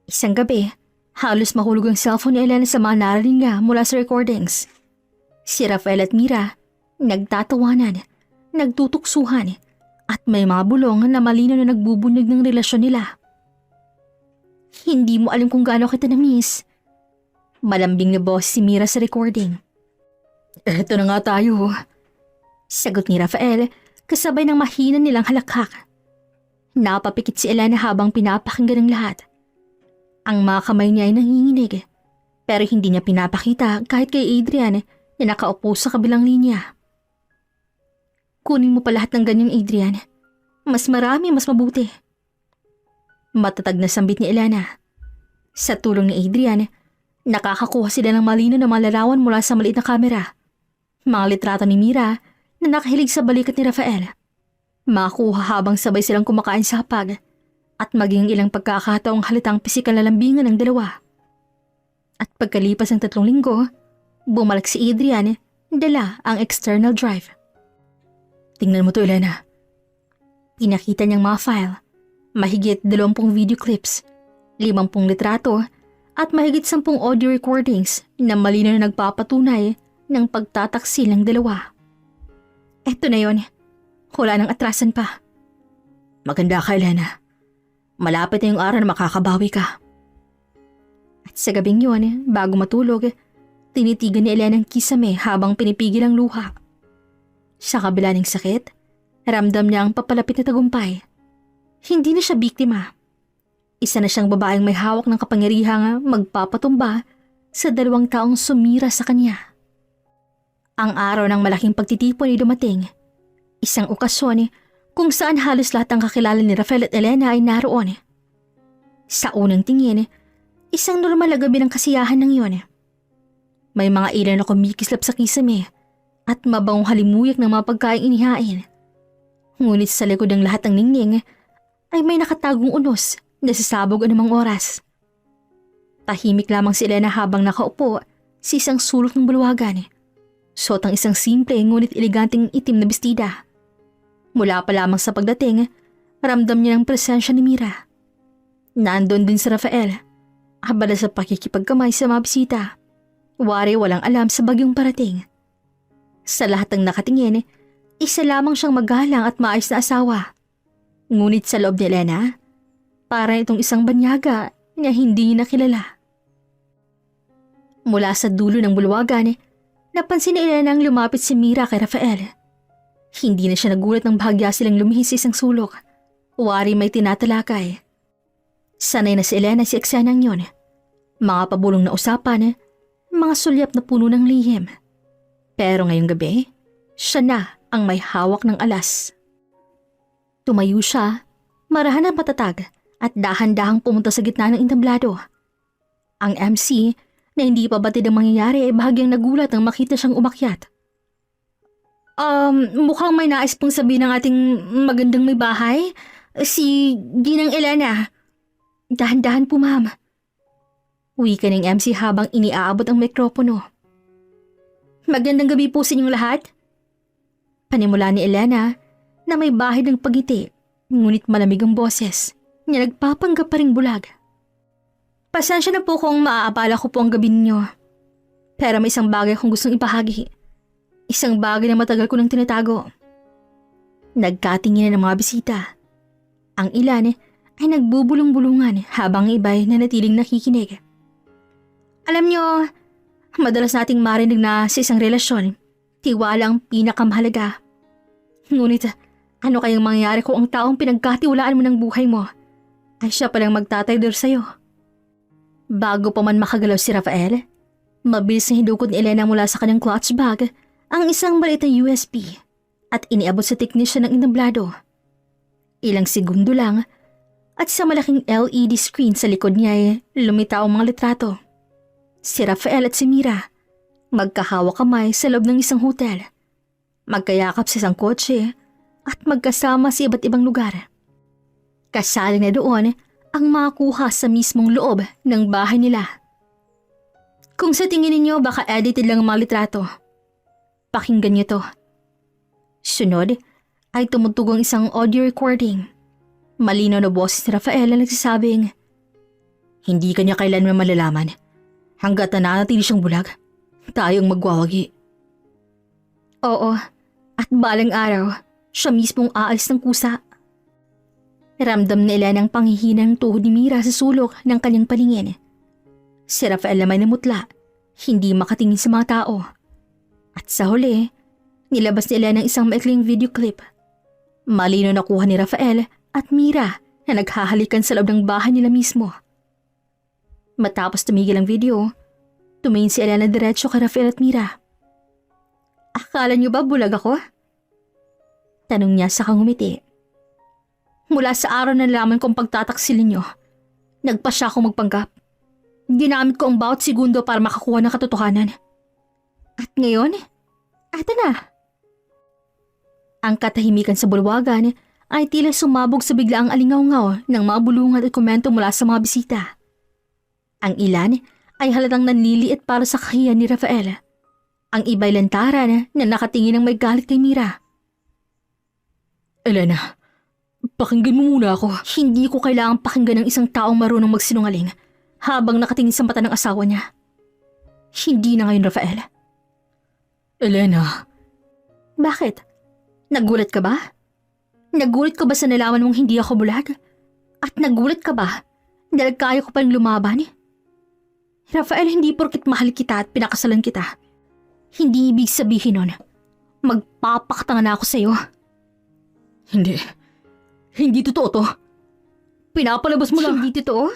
Isang gabi, halos mahulog ang cellphone ni Elena sa mga narinig niya mula sa recordings. Si Rafael at Mira, nagtatawanan, nagtutuksuhan, at may mga bulong na malinaw na nagbubunyag ng relasyon nila. Hindi mo alam kung gaano kita na-miss. Malambing na boss si Mira sa recording. Eto na nga tayo. Sagot ni Rafael kasabay ng mahina nilang halakhak. Napapikit si Elena habang pinapakinggan ng lahat. Ang mga kamay niya ay nanginginig, pero hindi niya pinapakita kahit kay Adrian na nakaupo sa kabilang linya. Kunin mo pa lahat ng ganyan, Adrian. Mas marami, mas mabuti. Matatag na sambit ni Elena. Sa tulong ni Adrian, nakakakuha sila ng malino na mga larawan mula sa maliit na kamera. Mga litrato ni Mira na nakahilig sa balikat ni Rafael. Makakuha habang sabay silang kumakain sa hapag at maging ilang pagkakataong halitang pisikal na lambingan ng dalawa. At pagkalipas ng 3 linggo, bumalik si Adrian, dala ang external drive. Tingnan mo to, Elena. Pinakita niyang mga file, mahigit 20 video clips, 50 litrato, at mahigit 10 audio recordings na malinaw na nagpapatunay ng pagtataksil ng dalawa. Eto na yon. Wala nang atrasan pa. Maganda ka, Elena. Malapit na yung araw na makakabawi ka. At sa gabing yun, bago matulog, tinitigan ni Elena ang kisame habang pinipigil ang luha. Sa kabila ng sakit, ramdam niya ang papalapit na tagumpay. Hindi na siya biktima. Isa na siyang babaeng may hawak ng kapangyarihang magpapatumba sa 2 taong sumira sa kanya. Ang araw ng malaking pagtitipon ay dumating. Isang okasyon kung saan halos lahat ng kakilala ni Rafael at Elena ay naroon. Sa unang tingin, isang normal na gabi ng kasiyahan ng iyon. May mga ilaw na kumikislap sa kisame at mabangong halimuyak ng mga pagkaing inihain. Ngunit sa likod ng lahat ng ningning ay may nakatagong unos na sasabog anumang oras. Tahimik lamang si Elena habang nakaupo sa isang sulok ng bulwagan. Suot ang isang simple ngunit eleganteng itim na bestida. Mula pa lamang sa pagdating, ramdam niya ang presensya ni Mira. Nandun din si Rafael, abala sa pakikipagkamay sa mga bisita. Wari walang alam sa bagyong parating. Sa lahat ng nakatingin, isa lamang siyang magalang at maayos na asawa. Ngunit sa loob ni Elena, para itong isang banyaga na hindi niya nakilala. Mula sa dulo ng bulwagan, napansin ni Elena ang lumapit si Mira kay Rafael. Hindi na siya nagulat nang bahagya silang lumihis sa isang sulok. Wari may tinatalakay. Sanay na si Elena si eksenang yun. Mga pabulong na usapan, mga sulyap na puno ng lihim. Pero ngayong gabi, siya na ang may hawak ng alas. Tumayo siya, marahan at matatag at dahan-dahang pumunta sa gitna ng entablado. Ang MC na hindi pa batid ang mangyayari ay bahagyang nagulat nang makita siyang umakyat. Mukhang may nais pong sabihin ng ating magandang may bahay. Si Ginang Elena. Dahan-dahan po, ma'am. Wika ng MC habang iniaabot ang mikropono. Magandang gabi po sa inyong lahat. Panimula ni Elena na may bahid ng pagiti, ngunit malamig ang boses niya nagpapanggap pa ring bulag. Pasensya na po kung maaabala ko po ang gabi ninyo. Pero may isang bagay akong gustong ipahagi. Isang bagay na matagal ko nang tinatago. Nagkatinginan ng mga bisita. Ang ilan ay nagbubulong-bulungan habang iba'y nanatiling nakikinig. Alam nyo, madalas nating marinig na sa isang relasyon, tiwala ang pinakamahalaga. Ngunit ano kayang mangyayari kung ang taong pinagkatiwalaan mo ng buhay mo ay siya palang magtataydor sa'yo? Bago pa man makagalaw si Rafael, mabilis na hindukot ni Elena mula sa kanyang clutch bag ang isang maliit na USB at iniabot sa teknisyan ng entablado. Ilang segundo lang at sa malaking LED screen sa likod niya ay lumitaw ang mga litrato. Si Rafael at si Mira, magkahawak kamay sa loob ng isang hotel, magkayakap sa isang kotse at magkasama sa iba't ibang lugar. Kasali na doon ang makuha sa mismong loob ng bahay nila. Kung sa tingin ninyo baka edited lang ang mga litrato, pakinggan niyo to. Sunod ay tumutugong isang audio recording. Malinaw na boses ni Rafael na nagsasabing, "Hindi kanya kailanman malalaman. Hanggat nananatili siyang bulag, tayong magwawagi." Oo, at balang araw, siya mismong aalis ng kusa. Ramdam ni Elena ang panghihinang tuhod ni Mira sa sulok ng kanyang paningin. Si Rafael naman namutla, hindi makatingin sa mga tao. At sa huli, nilabas ni Elena ang isang maikling video clip. Malino na kuha ni Rafael at Mira na naghahalikan sa loob ng bahay nila mismo. Matapos tumigil ang video, tumingin si Elena diretso kay Rafael at Mira. Akala niyo ba bulag ako? Tanong niya sa ngumiti. Mula sa araw na nalaman kong pagtataksilin niyo, nagpa siya akong magpanggap. Ginamit ko ang bawat segundo para makakuha ng katotohanan. At ngayon, eto na. Ang katahimikan sa bulwagan ay tila sumabog sa biglaang alingaw-ngaw ng mga bulungan at komento mula sa mga bisita. Ang ilan ay halatang nanliliit para sa kahiyan ni Rafael. Ang iba'y lantaran na nakatingin ng may galit kay Mira. Elena, pakinggan mo muna ako. Hindi ko kailangang pakinggan ng isang taong marunong magsinungaling habang nakatingin sa mata ng asawa niya. Hindi na ngayon, Rafael. Elena. Bakit? Nagulat ka ba? Nagulat ka ba sa nalaman mong hindi ako bulag? At nagulat ka ba dahil kaya ko pa rin lumaban? Rafael, hindi porkit mahal kita at pinakasalan kita. Hindi ibig sabihin nun, magpapakatanga na ako sa'yo. Hindi. Hindi totoo to. Pinapalabas mo lang. Hindi totoo?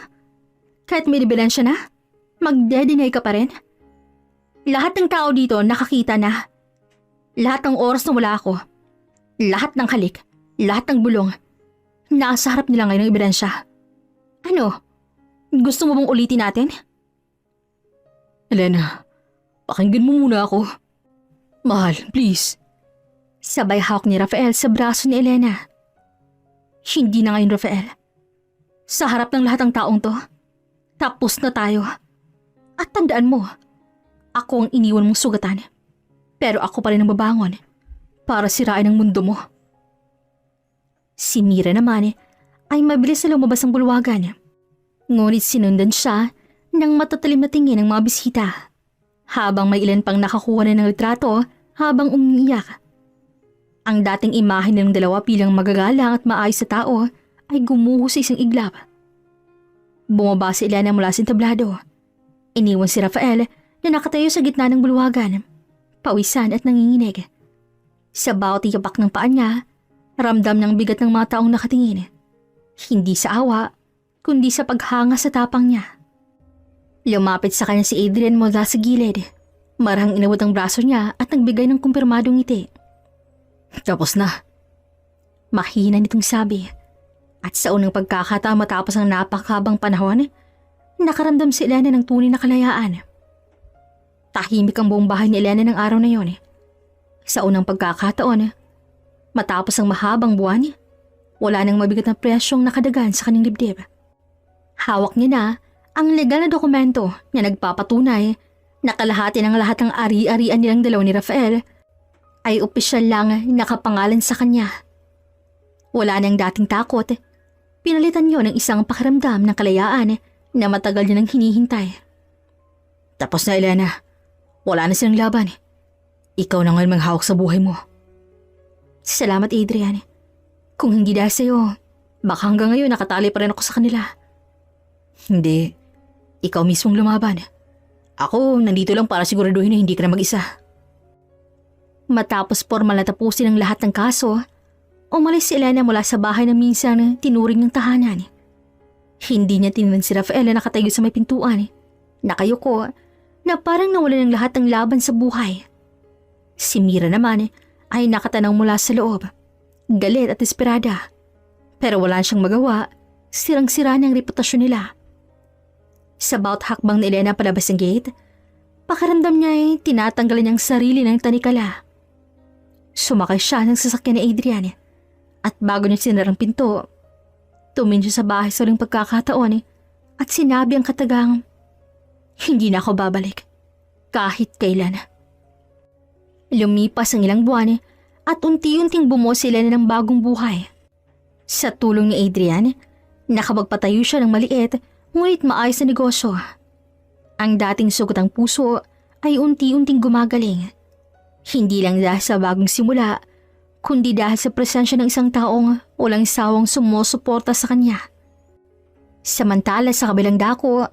Kahit may ebidensya na, magde-deny ka pa rin? Lahat ng tao dito nakakita na. Lahat ng oras na wala ako. Lahat ng halik. Lahat ng bulong. Nasa harap nila ngayon ng ebidensya. Ano? Gusto mo bang ulitin natin? Elena, pakinggan mo muna ako. Mahal, please. Sabay hawak ni Rafael sa braso ni Elena. Hindi na ngayon, Rafael. Sa harap ng lahat ng taong to, tapos na tayo. At tandaan mo, ako ang iniwan mong sugatan. Pero ako pa rin ang babangon para sirain ang mundo mo. Si Mira naman ay mabilis na lumabas ang bulwagan. Ngunit sinundan siya ng matatalim na tingin ng mga bisita. Habang may ilan pang nakakuha na ng litrato habang umiiyak. Ang dating imahe ng dalawa bilang magagalang at maayos sa tao ay gumuho sa isang iglap. Bumaba si Elena mula sa entablado. Iniwan si Rafael na nakatayo sa gitna ng bulwagan, pawisan at nanginginig. Sa bawat iyapak ng paan niya, ramdam ng bigat ng mga taong nakatingin. Hindi sa awa, kundi sa paghanga sa tapang niya. Lumapit sa kanya si Adrian mula sa gilid. Marahang inabot ang braso niya at nagbigay ng kumpirmadong ngiti. Tapos na. Mahina nitong sabi. At sa unang pagkakataon matapos ang napakabang panahon, nakaramdam si Elena ng tunay na kalayaan. Tahimik ang buong bahay ni Elena ng araw na yon. Sa unang pagkakataon, matapos ang mahabang buwan, wala nang mabigat na presyong nakadagan sa kanyang dibdib. Hawak niya na ang legal na dokumento na nagpapatunay na kalahati ng lahat ng ari-arian nilang dalawa ni Rafael ay opisyal lang nakapangalan sa kanya. Wala nang dating takot, pinalitan niyo ng isang pakiramdam ng kalayaan na matagal niya nang hinihintay. Tapos na, Elena. Wala na silang laban. Ikaw na ngayon manghawak sa buhay mo. Salamat, Adrian. Kung hindi dahil sa'yo, baka hanggang ngayon nakatali pa rin ako sa kanila. Hindi. Ikaw mismong lumaban. Ako, nandito lang para siguraduhin na hindi ka na mag-isa. Matapos formal na tapusin ang lahat ng kaso, umalis si Elena mula sa bahay na minsan tinuring ng tahanan. Hindi niya tinignan si Rafael na nakatayo sa may pintuan. Nakayuko na parang nawalan ng lahat ng laban sa buhay. Si Mira naman ay nakatanaw mula sa loob, galit at desperada. Pero wala siyang magawa, sirang-sira na ang reputasyon nila. Sa bawat hakbang ni Elena palabas ng gate, pakiramdam niya ay tinatanggalan niyang sarili ng tanikala. Sumakay siya ng sasakyan ni Adrian at bago niya sinarang pinto, tumingin siya sa bahay sa uling pagkakataon at sinabi ang katagang, "Hindi na ako babalik, kahit kailan." Lumipas ang ilang buwan at unti-unting bumuo sila ng bagong buhay. Sa tulong ni Adrian, nakapagpatayo siya ng maliit ngunit maayos na negosyo. Ang dating sugat ng puso ay unti-unting gumagaling. Hindi lang dahil sa bagong simula, kundi dahil sa presensya ng isang taong walang sawang sumusuporta sa kanya. Samantala sa kabilang dako,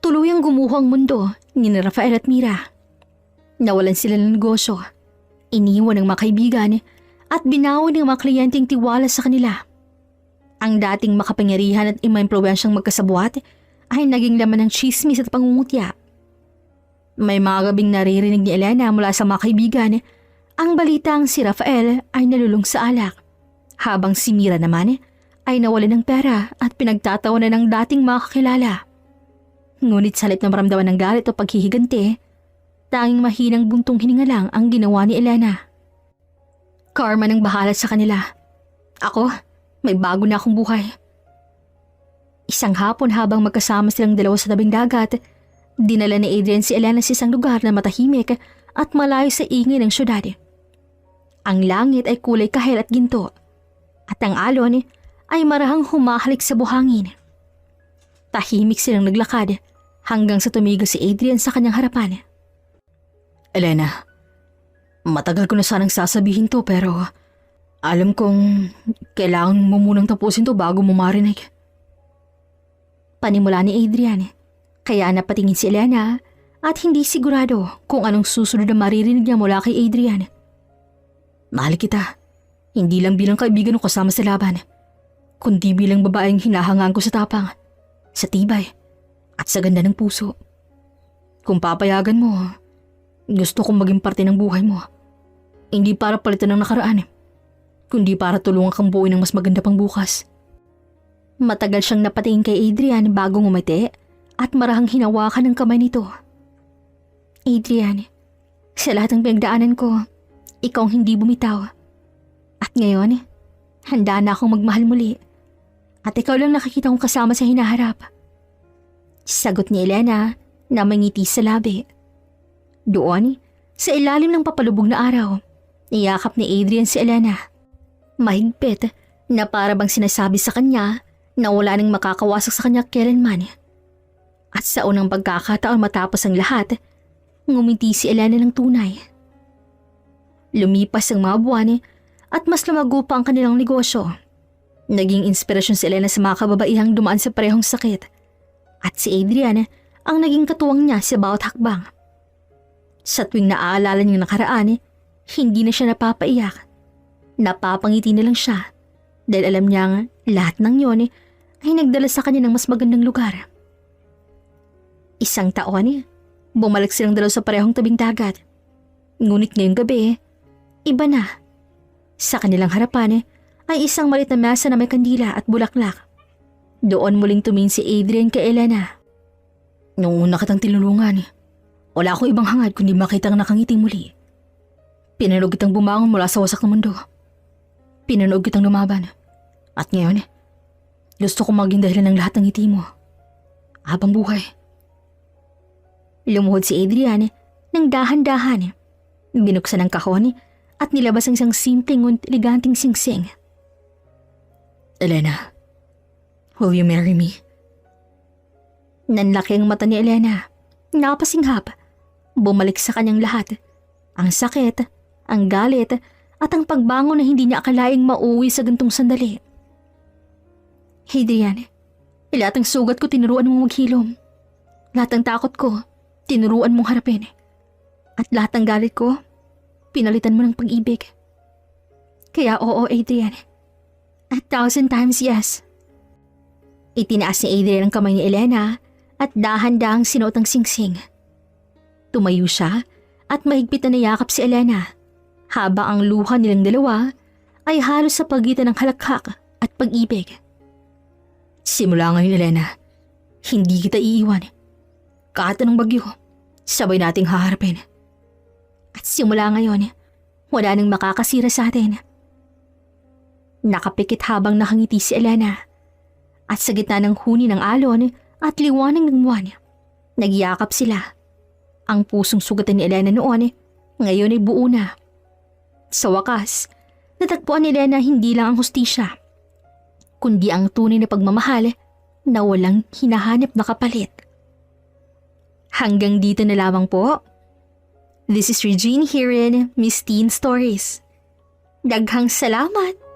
tuluyang gumuho ang mundo ni Rafael at Mira. Nawalan sila ng negosyo, iniwan ng mga kaibigan at binawi ng mga kliyenteng tiwala sa kanila. Ang dating makapangyarihan at impluwensyang magkasabwat ay naging laman ng chismis at pangungutya. May mga gabing naririnig ni Elena mula sa mga kaibigan ang balitang si Rafael ay nalulung sa alak, habang si Mira naman ay nawalan ng pera at pinagtatawanan ng dating mga kakilala. Ngunit sa halip na maramdaman ng galit o paghihiganti, tanging mahinang buntong hininga lang ang ginawa ni Elena. Karma nang bahala sa kanila. Ako, may bago na akong buhay. Isang hapon habang magkasama silang dalawa sa tabing dagat, dinala ni Adrian si Elena sa isang lugar na matahimik at malayo sa ingay ng syudad. Ang langit ay kulay kahel at ginto, at ang alon ay marahang humahalik sa buhangin. Tahimik silang naglakad hanggang sa tumigil si Adrian sa kanyang harapan. Elena, matagal ko na sanang sasabihin to pero alam kong kailangan mo munang tapusin to bago mo marinig. Panimula ni Adrian, kaya napatingin si Elena at hindi sigurado kung anong susunod na maririnig niya mula kay Adrian. Mahal kita, hindi lang bilang kaibigan o kasama sa laban, kundi bilang babaeng hinahangaan ko sa tapang, sa tibay, at sa ganda ng puso. Kung papayagan mo, gusto kong maging parte ng buhay mo. Hindi para palitan ng nakaraan, kundi para tulungan kang buuin ng mas maganda pang bukas. Matagal siyang napatingin kay Adrian bago ngumiti at marahang hinawakan ng kamay nito. Adrian, sa lahat ng pinagdaanan ko, ikaw ang hindi bumitaw. At ngayon, handa na akong magmahal muli. At ikaw lang nakikita kong kasama sa hinaharap. Sagot ni Elena na may ngiti sa labi. Doon, sa ilalim ng papalubog na araw, niyakap ni Adrian si Elena. Mahigpit na para bang sinasabi sa kanya na wala nang makakawasak sa kanya kailanman. At sa unang pagkakataon matapos ang lahat, ngumiti si Elena ng tunay. Lumipas ang mga buwan at mas lumago pa ang kanilang negosyo. Naging inspirasyon si Elena sa mga kababaihang dumaan sa parehong sakit. At si Adrian ang naging katuwang niya sa bawat hakbang. Sa tuwing naaalala niyang nakaraan, hindi na siya napapaiyak. Napapangiti na lang siya dahil alam niyang lahat ng yon ay nagdala sa kanya ng mas magandang lugar. Isang taon, bumalik silang dalaw sa parehong tabing dagat. Ngunit ngayong gabi, iba na. Sa kanilang harapan ay isang maliit na mesa na may kandila at bulaklak. Doon muling tumingin si Adrian kay Elena. Nung una kitang tinulungan, wala akong ibang hangad kundi makita ang nakangiti muli. Pinanood kitang bumangon mula sa wasak ng mundo. Pinanood kitang lumaban. At ngayon, gusto kong maging dahilan ng lahat ng ngiti mo. Habang buhay. Lumuhod si Adrian ng dahan-dahan. Binuksan ang kahon at nilabas ang isang simpleng ngunit eleganteng singsing. Elena, will you marry me? Nanlaki ang mata ni Elena. Napasinghap. Bumalik sa kanyang lahat. Ang sakit, ang galit, at ang pagbangon na hindi niya akalaing mauwi sa gantong sandali. Adrian, lahat ng sugat ko tinuruan mong maghilom. Lahat ng takot ko, tinuruan mong harapin. At lahat ng galit ko, pinalitan mo ng pag-ibig. Kaya oo, Adrian. 1,000 times yes. Itinaas ni Adrian ang kamay ni Elena at dahan-dahang sinuot ang singsing. Tumayo siya at mahigpit na niyakap si Elena habang ang luha nilang dalawa ay halos sa pagitan ng halakhak at pag-ibig. Simula ngayon, Elena, hindi kita iiwan. Kahit anong bagyo, sabay nating haharapin. At simula ngayon, wala nang makakasira sa atin. Nakapikit habang nakangiti si Elena. At sa gitna ng huni ng alon at liwanag ng buwan, nagyakap sila. Ang pusong sugatan ni Elena noon, ngayon ay buo na. Sa wakas, natagpuan ni Elena hindi lang ang hustisya, kundi ang tunay na pagmamahal na walang hinahanap na kapalit. Hanggang dito na lamang po. This is Regine here in Miss Teen Stories. Daghang salamat!